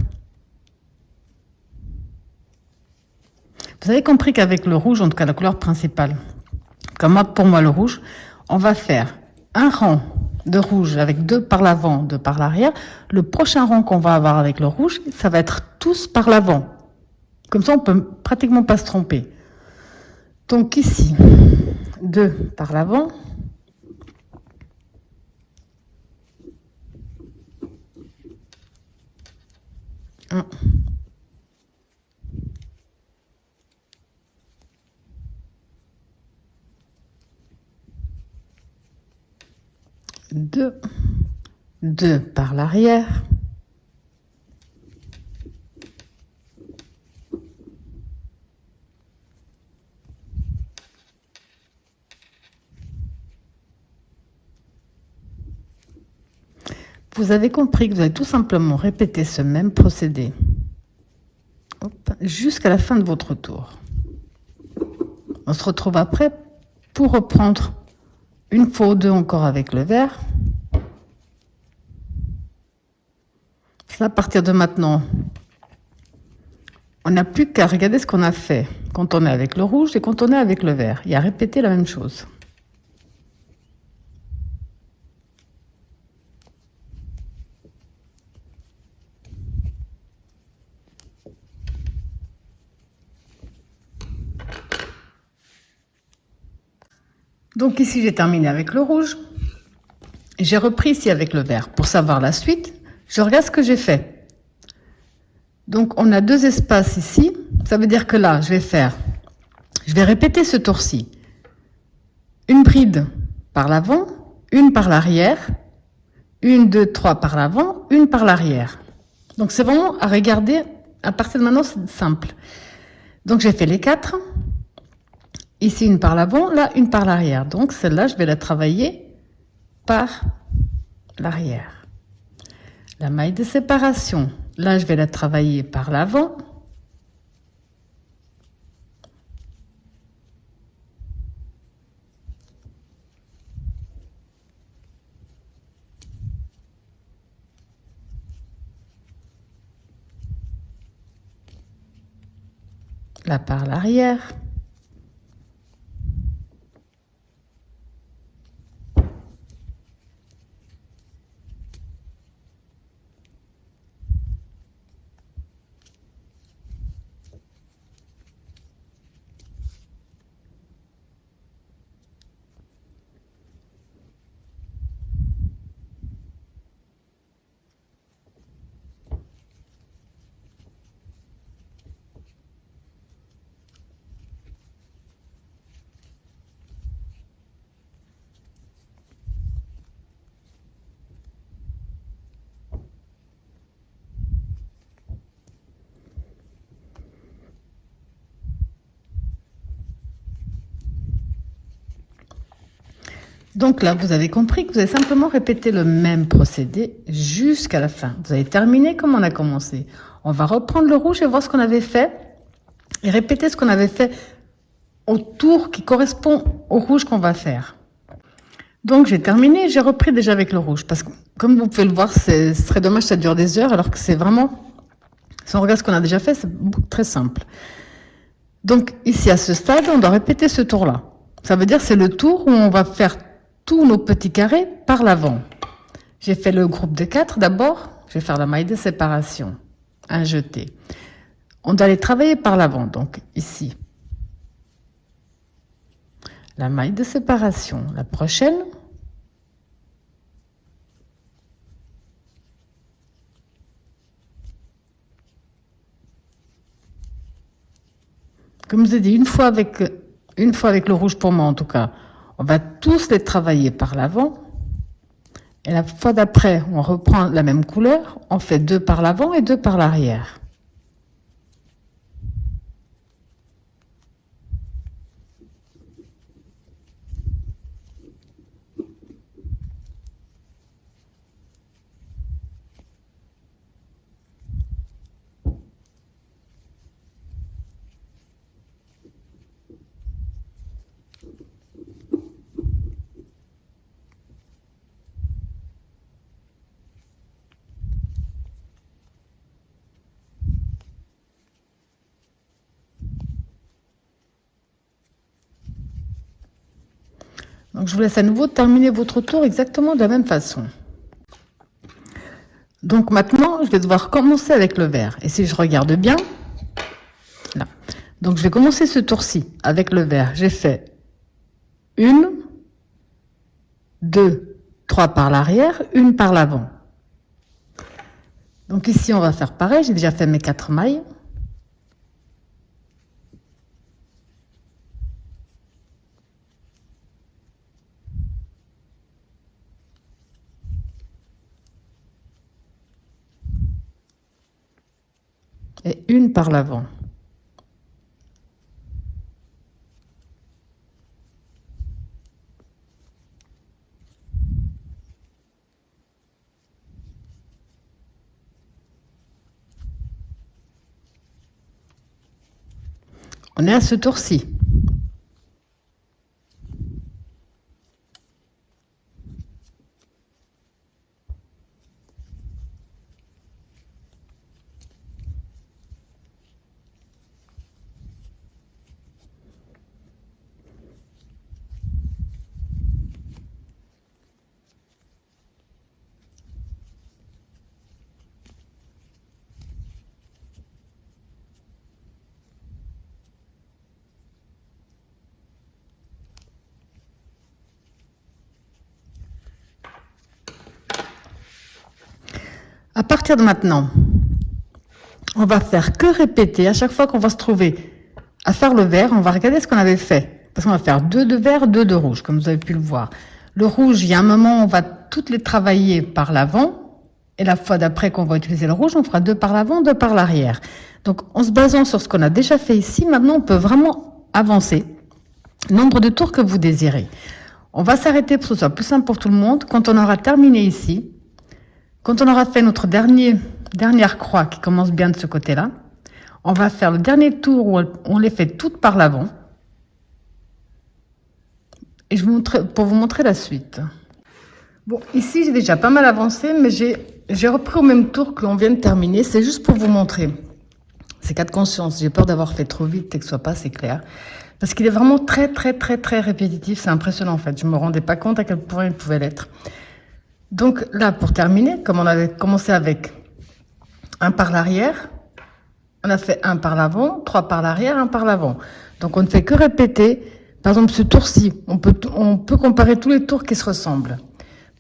Vous avez compris qu'avec le rouge, en tout cas la couleur principale, comme pour moi le rouge, on va faire un rang de rouge avec 2 par l'avant, 2 par l'arrière. Le prochain rang qu'on va avoir avec le rouge, ça va être tous par l'avant. Comme ça, on peut pratiquement pas se tromper. Donc ici, 2 par l'avant. Un. Deux. 2 par l'arrière. Vous avez compris que vous allez tout simplement répéter ce même procédé jusqu'à la fin de votre tour. On se retrouve après pour reprendre une fois ou deux encore avec le vert. À partir de maintenant, on n'a plus qu'à regarder ce qu'on a fait quand on est avec le rouge et quand on est avec le vert. Il y a répété la même chose. Donc ici, j'ai terminé avec le rouge. J'ai repris ici avec le vert. Pour savoir la suite, je regarde ce que j'ai fait. Donc, on a 2 espaces ici. Ça veut dire que là, je vais répéter ce tour-ci. Une bride par l'avant, une par l'arrière, 1, 2, 3 par l'avant, une par l'arrière. Donc, c'est vraiment à regarder. À partir de maintenant, c'est simple. Donc, j'ai fait les 4. Ici, une par l'avant, là, une par l'arrière. Donc, celle-là, je vais la travailler par l'arrière. La maille de séparation, là, je vais la travailler par l'avant. Là, par l'arrière. Donc là, vous avez compris que vous avez simplement répété le même procédé jusqu'à la fin. Vous avez terminé comme on a commencé. On va reprendre le rouge et voir ce qu'on avait fait et répéter ce qu'on avait fait au tour qui correspond au rouge qu'on va faire. Donc j'ai terminé, j'ai repris déjà avec le rouge parce que comme vous pouvez le voir, ce serait dommage que ça dure des heures alors que c'est vraiment, si on regarde ce qu'on a déjà fait, c'est très simple. Donc ici à ce stade, on doit répéter ce tour-là. Ça veut dire c'est le tour où on va faire tous nos petits carrés par l'avant. J'ai fait le groupe de 4 d'abord, je vais faire la maille de séparation, un jeté. On doit les travailler par l'avant, donc ici. La maille de séparation, la prochaine. Comme je vous ai dit, une fois avec le rouge pour moi en tout cas, on va tous les travailler par l'avant. Et la fois d'après, on reprend la même couleur, on fait 2 par l'avant et 2 par l'arrière. Donc je vous laisse à nouveau terminer votre tour exactement de la même façon. Donc maintenant, je vais devoir commencer avec le vert. Et si je regarde bien, là. Donc je vais commencer ce tour-ci avec le vert. J'ai fait 1, 2, 3 par l'arrière, 1 par l'avant. Donc ici, on va faire pareil. J'ai déjà fait mes 4 mailles. Et 1 par l'avant. On est à ce tour-ci. À partir de maintenant, on va faire que répéter. À chaque fois qu'on va se trouver à faire le vert, on va regarder ce qu'on avait fait. Parce qu'on va faire 2 de vert, 2 de rouge, comme vous avez pu le voir. Le rouge, il y a un moment, on va toutes les travailler par l'avant. Et la fois d'après qu'on va utiliser le rouge, on fera 2 par l'avant, 2 par l'arrière. Donc, en se basant sur ce qu'on a déjà fait ici, maintenant, on peut vraiment avancer. Nombre de tours que vous désirez. On va s'arrêter pour que ce soit plus simple pour tout le monde. Quand on aura terminé ici, quand on aura fait notre dernière croix qui commence bien de ce côté-là, on va faire le dernier tour où on les fait toutes par l'avant. Et pour vous montrer la suite. Bon, ici, j'ai déjà pas mal avancé, mais j'ai repris au même tour que l'on vient de terminer. C'est juste pour vous montrer. C'est cas de conscience. J'ai peur d'avoir fait trop vite et que ce soit pas assez clair. Parce qu'il est vraiment très, très, très, très répétitif. C'est impressionnant, en fait. Je me rendais pas compte à quel point il pouvait l'être. Donc là, pour terminer, comme on avait commencé avec 1 par l'arrière, on a fait 1 par l'avant, 3 par l'arrière, 1 par l'avant. Donc on ne fait que répéter. Par exemple, ce tour-ci, on peut comparer tous les tours qui se ressemblent.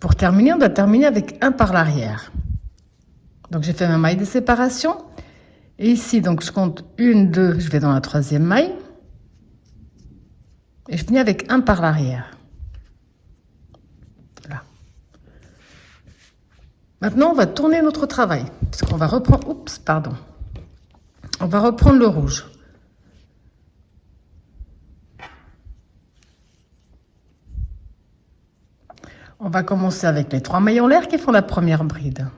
Pour terminer, on doit terminer avec 1 par l'arrière. Donc j'ai fait ma maille de séparation. Et ici, donc je compte 1, 2, je vais dans la 3e maille. Et je finis avec 1 par l'arrière. Là. Maintenant, on va tourner notre travail. Parce qu'on va reprendre... Oups, pardon. On va reprendre le rouge. On va commencer avec les 3 mailles en l'air qui font la première bride.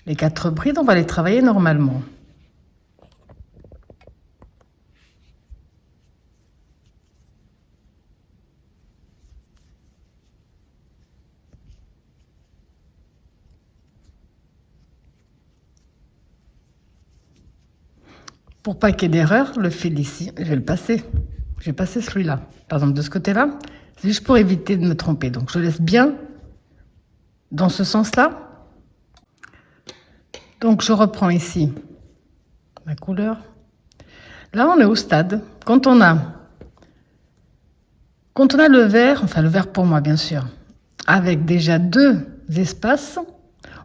Les 4 brides, on va les travailler normalement. Pour pas qu'il y ait d'erreur, le fil ici, je vais le passer. Je vais passer celui-là. Par exemple, de ce côté-là, c'est juste pour éviter de me tromper. Donc, je laisse bien dans ce sens-là. Donc, je reprends ici ma couleur. Là, on est au stade. Quand on a le vert, enfin le vert pour moi, bien sûr, avec déjà 2 espaces,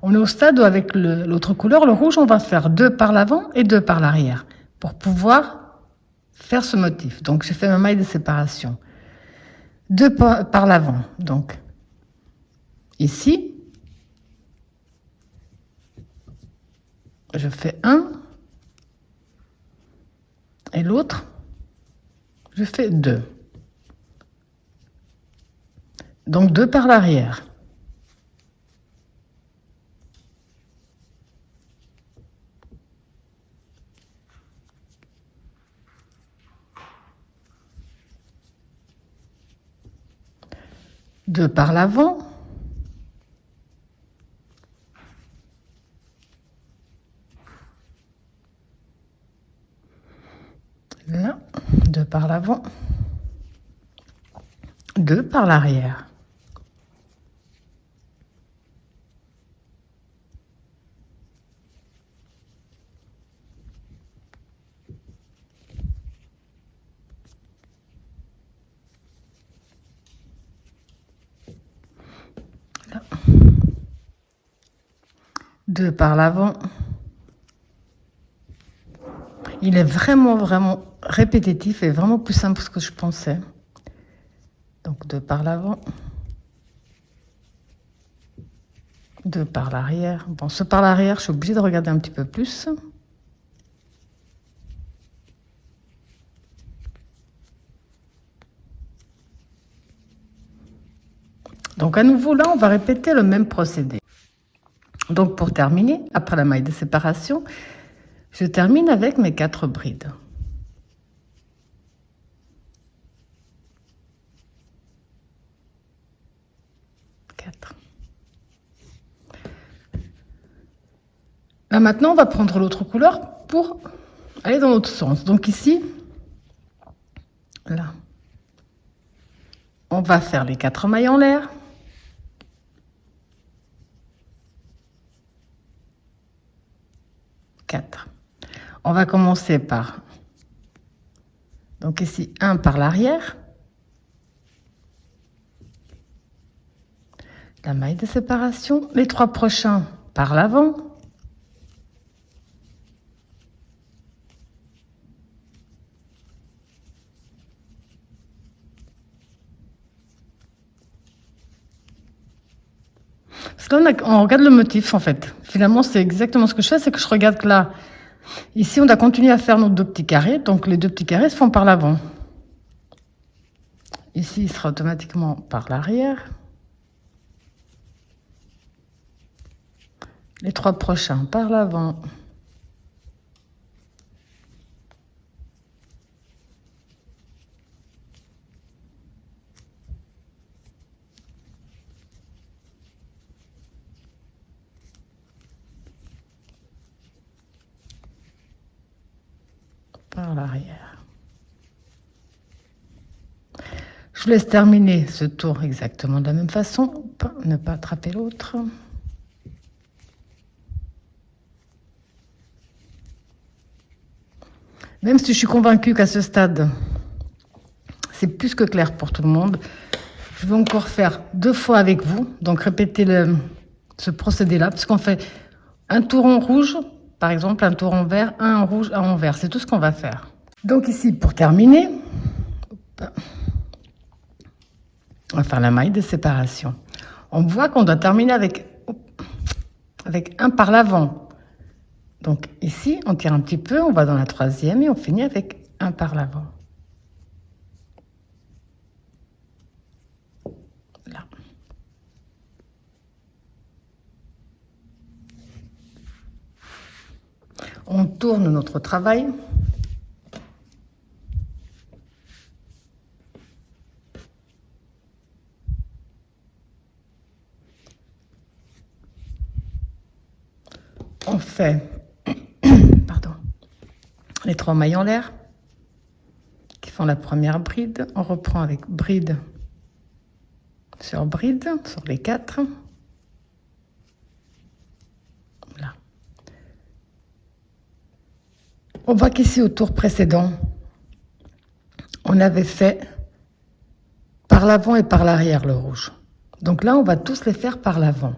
on est au stade où avec l'autre couleur, le rouge, on va faire 2 par l'avant et 2 par l'arrière pour pouvoir faire ce motif. Donc, j'ai fait ma maille de séparation. 2 par l'avant. Donc, ici, je fais 1 et l'autre, je fais 2. Donc, 2 par l'arrière. Deux par l'avant. Là, 2 par l'avant. 2 par l'arrière. Là. 2 par l'avant. Il est vraiment, vraiment répétitif et vraiment plus simple que ce que je pensais. Donc 2 par l'avant. 2 par l'arrière. Bon, ce par l'arrière, je suis obligée de regarder un petit peu plus. Donc à nouveau, là, on va répéter le même procédé. Donc pour terminer, après la maille de séparation, je termine avec mes 4 brides. Là maintenant, on va prendre l'autre couleur pour aller dans l'autre sens. Donc ici, là, on va faire les 4 mailles en l'air. On va commencer par, donc ici, 1 par l'arrière. La maille de séparation. Les 3 prochains, par l'avant. Parce que là, on regarde le motif en fait. Finalement, c'est exactement ce que je fais, c'est que je regarde que là, ici, on doit continuer à faire nos 2 petits carrés. Donc les 2 petits carrés se font par l'avant. Ici, il sera automatiquement par l'arrière. Les 3 prochains par l'avant. Par l'arrière. Je vous laisse terminer ce tour exactement de la même façon, ne pas attraper l'autre. Même si je suis convaincue qu'à ce stade, c'est plus que clair pour tout le monde, je vais encore faire 2 fois avec vous, donc répétez ce procédé-là, parce qu'on fait un tour en rouge, par exemple, un tour en vert, un en rouge, un en vert, c'est tout ce qu'on va faire. Donc ici, pour terminer, on va faire la maille de séparation. On voit qu'on doit terminer avec un par l'avant. Donc ici, on tire un petit peu, on va dans la 3e et on finit avec un par l'avant. Là. On tourne notre travail. On fait pardon, les 3 mailles en l'air qui font la première bride. On reprend avec bride sur les 4. Là. On voit qu'ici au tour précédent, on avait fait par l'avant et par l'arrière le rouge. Donc là, on va tous les faire par l'avant.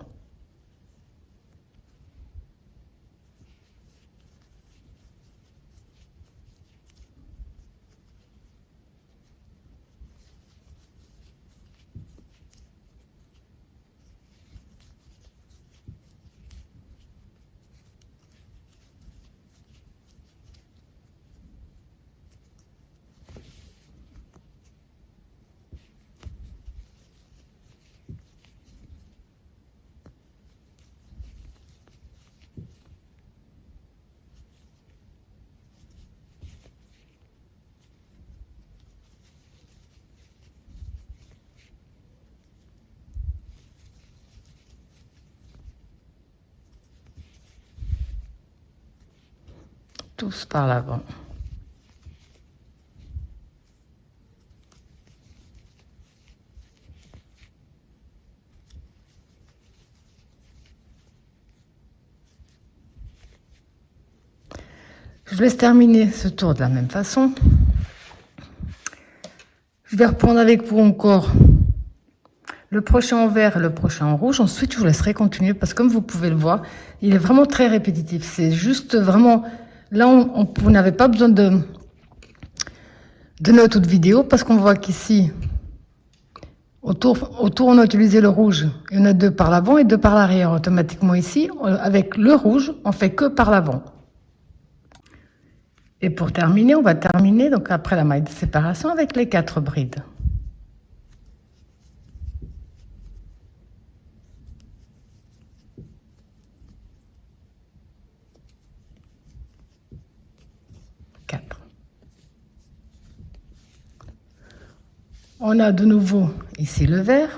Tous par l'avant. Je laisse terminer ce tour de la même façon. Je vais reprendre avec vous encore le prochain en vert et le prochain en rouge. Ensuite, je vous laisserai continuer parce que comme vous pouvez le voir, il est vraiment très répétitif. C'est juste vraiment... Là, vous n'avez pas besoin de notes ou de vidéo parce qu'on voit qu'ici, autour, on a utilisé le rouge. Il y en a 2 par l'avant et 2 par l'arrière. Automatiquement ici, avec le rouge, on fait que par l'avant. Et pour terminer, on va terminer donc après la maille de séparation avec les 4 brides. On a de nouveau ici le vert.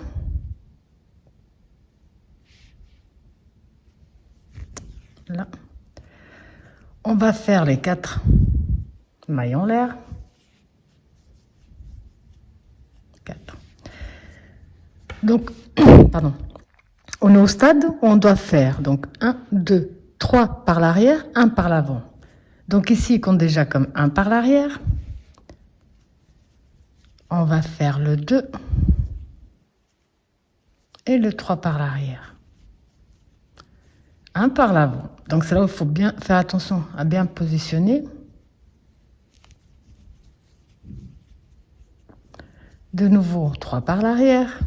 Là. On va faire les 4 mailles en l'air. 4. Donc, pardon. On est au stade où on doit faire donc 1, 2, 3 par l'arrière, 1 par l'avant. Donc ici, il compte déjà comme 1 par l'arrière. On va faire le 2 et le 3 par l'arrière. un par l'avant. Donc c'est là où il faut bien faire attention à bien positionner. De nouveau, 3 par l'arrière.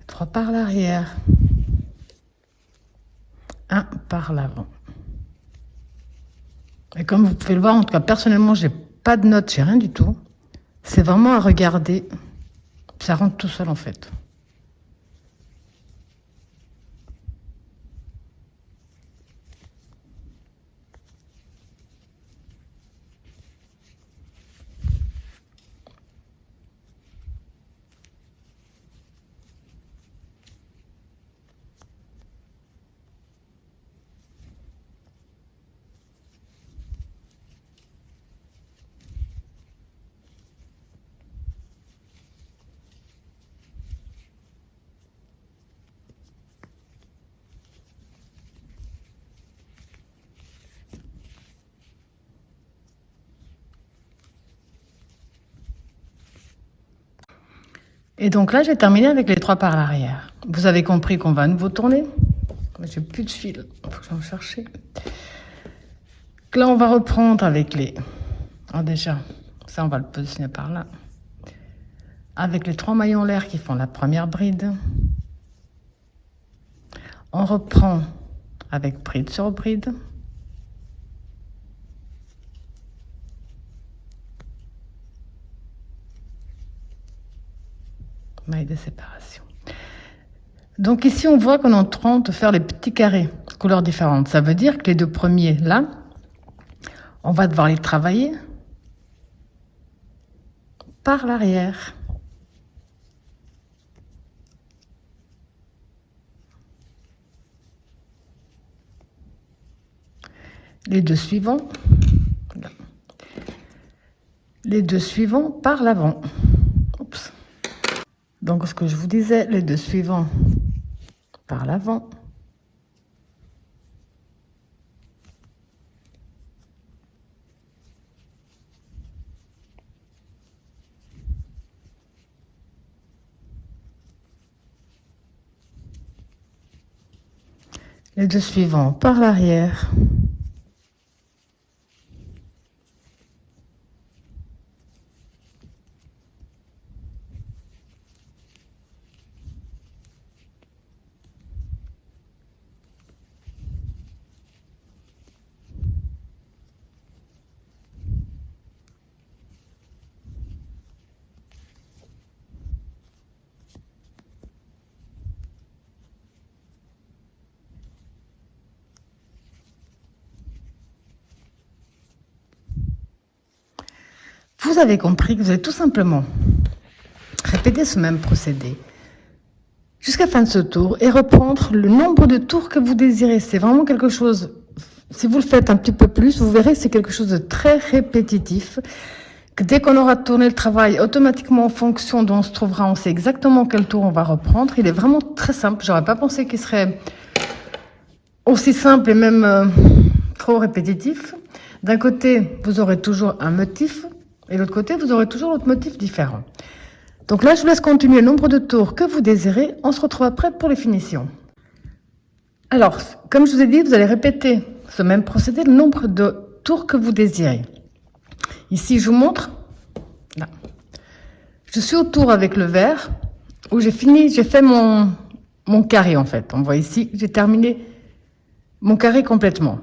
Trois par l'arrière. Un par l'avant. Et comme vous pouvez le voir, en tout cas personnellement, j'ai pas de notes, j'ai rien du tout. C'est vraiment à regarder. Ça rentre tout seul en fait. Et donc là, j'ai terminé avec les 3 par l'arrière. Vous avez compris qu'on va à nouveau tourner. J'ai plus de fil, il faut que j'en cherche. Là, on va reprendre avec les... Oh, déjà, ça, on va le positionner par là. Avec les 3 maillons en l'air qui font la première bride. On reprend avec bride sur bride. Maille de séparation. Donc ici, on voit qu'on est en train de faire les petits carrés, couleurs différentes. Ça veut dire que les 2 premiers, là, on va devoir les travailler par l'arrière. Les 2 suivants. Là. Les 2 suivants par l'avant. Oups. Donc, ce que je vous disais, les 2 suivants par l'avant. Les 2 suivants par l'arrière. Vous avez compris que vous allez tout simplement répéter ce même procédé jusqu'à la fin de ce tour et reprendre le nombre de tours que vous désirez. C'est vraiment quelque chose, si vous le faites un petit peu plus, vous verrez que c'est quelque chose de très répétitif, que dès qu'on aura tourné le travail, automatiquement en fonction d'où on se trouvera, on sait exactement quel tour on va reprendre. Il est vraiment très simple, j'aurais pas pensé qu'il serait aussi simple et même trop répétitif. D'un côté, vous aurez toujours un motif, et de l'autre côté, vous aurez toujours l'autre motif différent. Donc là, je vous laisse continuer le nombre de tours que vous désirez. On se retrouve après pour les finitions. Alors, comme je vous ai dit, vous allez répéter ce même procédé, le nombre de tours que vous désirez. Ici, je vous montre. Là. Je suis au tour avec le vert, où j'ai fini, j'ai fait mon carré en fait. On voit ici, j'ai terminé mon carré complètement.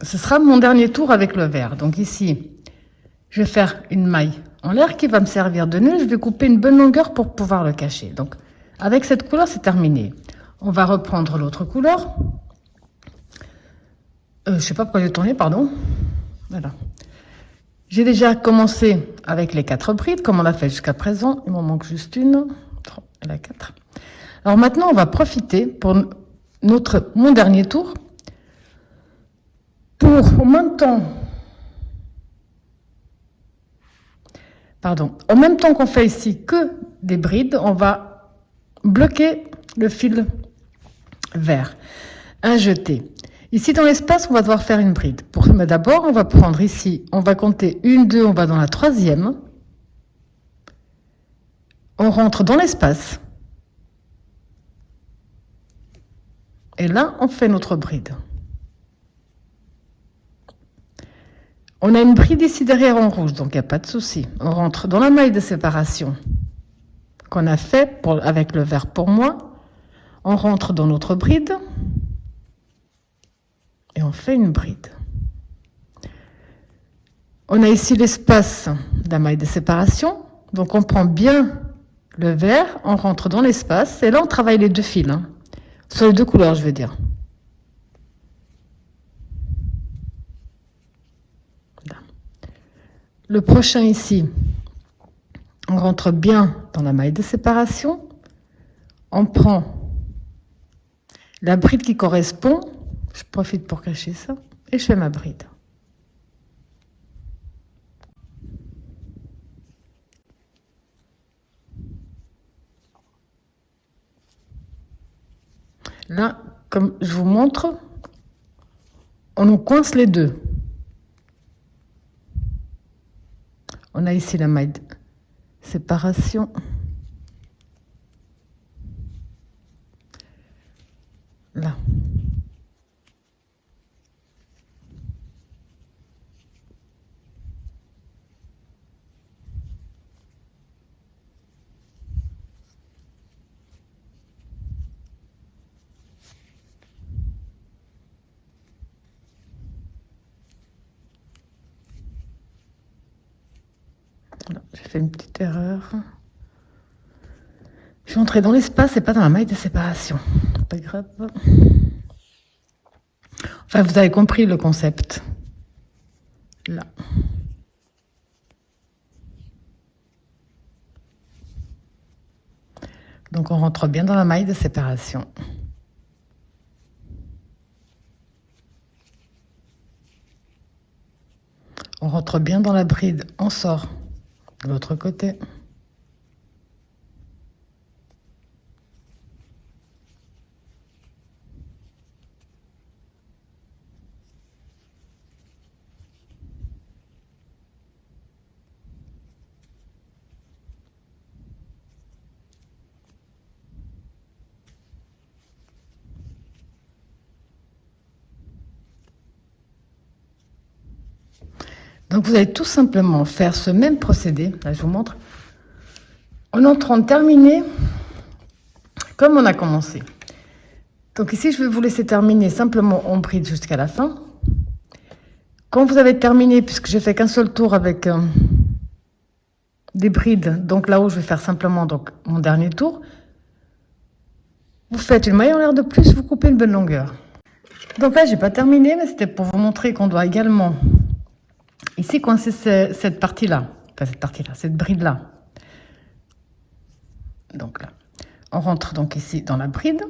Ce sera mon dernier tour avec le vert. Donc ici, je vais faire une maille en l'air qui va me servir de nœud. Je vais couper une bonne longueur pour pouvoir le cacher. Donc, avec cette couleur, c'est terminé. On va reprendre l'autre couleur. Je sais pas pourquoi j'ai tourné, pardon. Voilà. J'ai déjà commencé avec les 4 brides, comme on l'a fait jusqu'à présent. Il m'en manque juste une. 3 et la 4. Alors maintenant, on va profiter pour mon dernier tour. Pour en même temps... Pardon. En même temps qu'on fait ici que des brides, on va bloquer le fil vert. Un jeté. Ici, dans l'espace, on va devoir faire une bride. Mais d'abord, on va prendre ici, on va compter 1, 2, on va dans la troisième. On rentre dans l'espace. Et là, on fait notre bride. On a une bride ici derrière en rouge, donc il n'y a pas de souci. On rentre dans la maille de séparation qu'on a fait avec le vert pour moi. On rentre dans notre bride et on fait une bride. On a ici l'espace de la maille de séparation, donc on prend bien le vert, on rentre dans l'espace et là on travaille les deux fils, hein. Sur les deux couleurs je veux dire. Là. Le prochain ici, on rentre bien dans la maille de séparation, on prend la bride qui correspond, je profite pour cacher ça, et je fais ma bride. Là, comme je vous montre, on nous coince les deux. On a ici la maille de séparation. Là. J'ai fait une petite erreur. Je suis entrée dans l'espace et pas dans la maille de séparation. Pas grave. Enfin, vous avez compris le concept. Là. Donc, on rentre bien dans la maille de séparation. On rentre bien dans la bride, on sort de l'autre côté. Donc vous allez tout simplement faire ce même procédé, là je vous montre, en entrant de terminer comme on a commencé. Donc ici je vais vous laisser terminer simplement en bride jusqu'à la fin. Quand vous avez terminé, puisque j'ai fait qu'un seul tour avec des brides, donc là-haut je vais faire simplement donc, mon dernier tour, vous faites une maille en l'air de plus, vous coupez une bonne longueur. Donc là j'ai pas terminé, mais c'était pour vous montrer qu'on doit également ici coincer cette partie-là, enfin cette bride-là. Donc là, on rentre donc ici dans la bride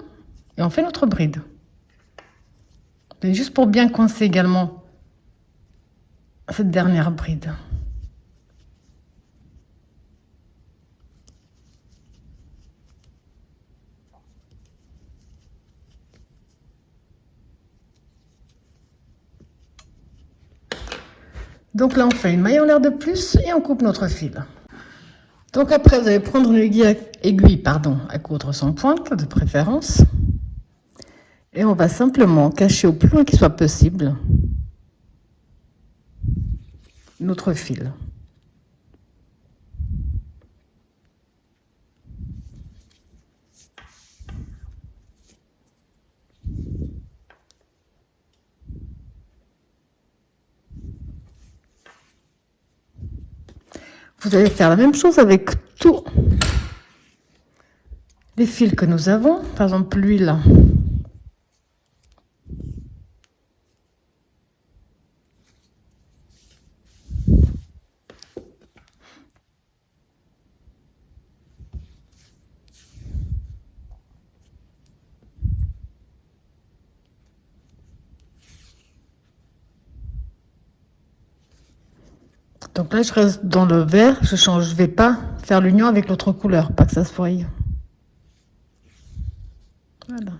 et on fait notre bride. Et juste pour bien coincer également cette dernière bride. Donc là, on fait une maille en l'air de plus et on coupe notre fil. Donc après, vous allez prendre une aiguille à coudre sans pointe, de préférence. Et on va simplement cacher au plus loin qu'il soit possible notre fil. Vous allez faire la même chose avec tous les fils que nous avons. Par exemple, lui là. Donc là, je reste dans le vert, je change, je vais pas faire l'union avec l'autre couleur, pas que ça se voie. Voilà.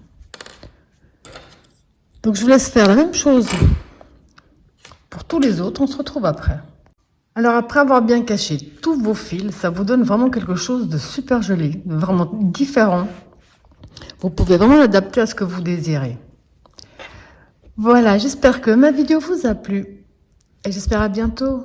Donc je vous laisse faire la même chose pour tous les autres. On se retrouve après. Alors après avoir bien caché tous vos fils, ça vous donne vraiment quelque chose de super joli, vraiment différent. Vous pouvez vraiment l'adapter à ce que vous désirez. Voilà, j'espère que ma vidéo vous a plu et j'espère à bientôt.